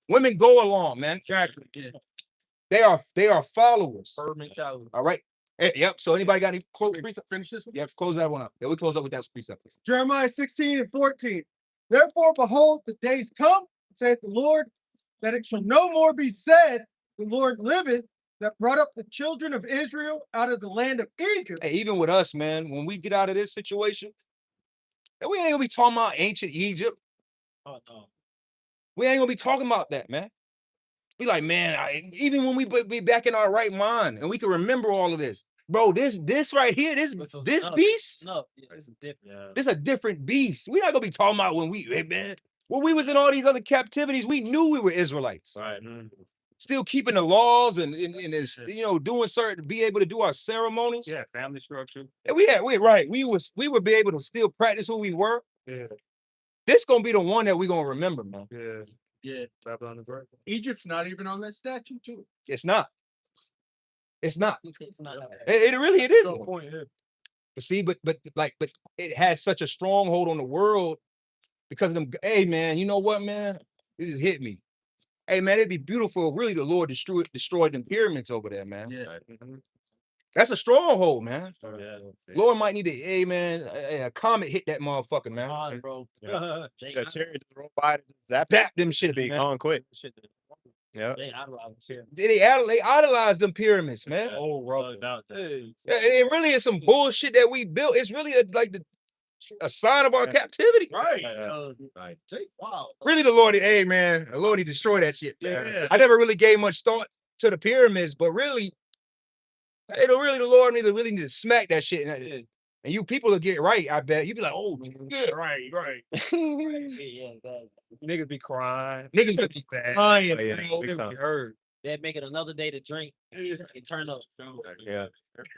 Women go along, man. Exactly. Yeah. They are followers. Bird mentality. All right. Yep. So anybody got any close precept? Finish this one? Yep. Close that one up. Yeah, we close up with that precept. Jeremiah 16:14. Therefore, behold, the days come, saith the Lord, that it shall no more be said, the Lord liveth, that brought up the children of Israel out of the land of Egypt. Hey, even with us, man, when we get out of this situation, we ain't gonna be talking about ancient Egypt. Oh no. We ain't gonna be talking about that, man. Be like, man, even when we be back in our right mind and we can remember all of this, bro. This right here, this beast, No, it's different. this a different beast. We not gonna be talking about when we was in all these other captivities. We knew we were Israelites, Right. still keeping the laws and doing certain, be able to do our ceremonies. Yeah, family structure. And we would be able to still practice who we were. Yeah. This gonna be the one that we gonna remember, man. Yeah. Yeah. Babylon the Great. Egypt's not even on that statue, too. It's not. It's not. It's not It really it isn't. Good point, yeah. But see, but it has such a stronghold on the world because of them. Hey man, you know what, man? It just hit me. Hey man, it'd be beautiful. Really, the Lord destroyed them pyramids over there, man. Yeah. That's a stronghold, man. Yeah. Lord might need to, hey man, a comet hit that motherfucker, man. on, bro. So chariot just roll by and just zap Zap them shit, be man. gone quick. Yeah. They idolize them pyramids, man. Oh, bro. Hey. Yeah, it really is some bullshit that we built. It's really a sign of our captivity. Right. Right. Wow. Really, the Lord, hey man, the Lord need to destroy that shit. Man. Yeah. I never really gave much thought to the pyramids, but really, the Lord really need to smack that shit. And you people will get right, I bet. You be like, oh, yeah. Right. Yeah, Niggas be crying. Niggas be bad. crying. Yeah, bro. big time. Hurt. they'd make it another day to drink and turn up. Yeah.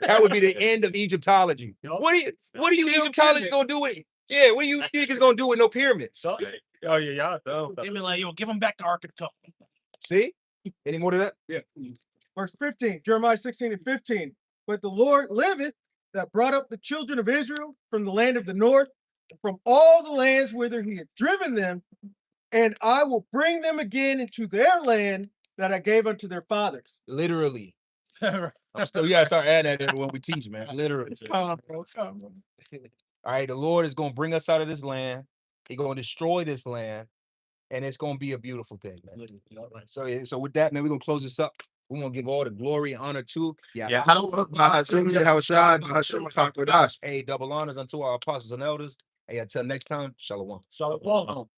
That would be the end of Egyptology. What are you Egyptologists gonna do with it? Yeah, what are you niggas gonna do with no pyramids? Oh yeah, y'all dumb. They be like, yo, give them back the Ark of the Covenant. See? Any more to that? Yeah. Verse 15, Jeremiah 16:15. But the Lord liveth, that brought up the children of Israel from the land of the north, from all the lands whither he had driven them, and I will bring them again into their land that I gave unto their fathers. Literally. I'm still, you gotta start adding that in when we teach, man. Literally. Come, bro. Come. All right, the Lord is gonna bring us out of this land. He's gonna destroy this land, and it's gonna be a beautiful thing, man. So with that, man, we're gonna close this up. We're gonna give all the glory and honor to Yeah. How Hey, double honors unto our apostles and elders. Hey, until next time, shalom. Shalom.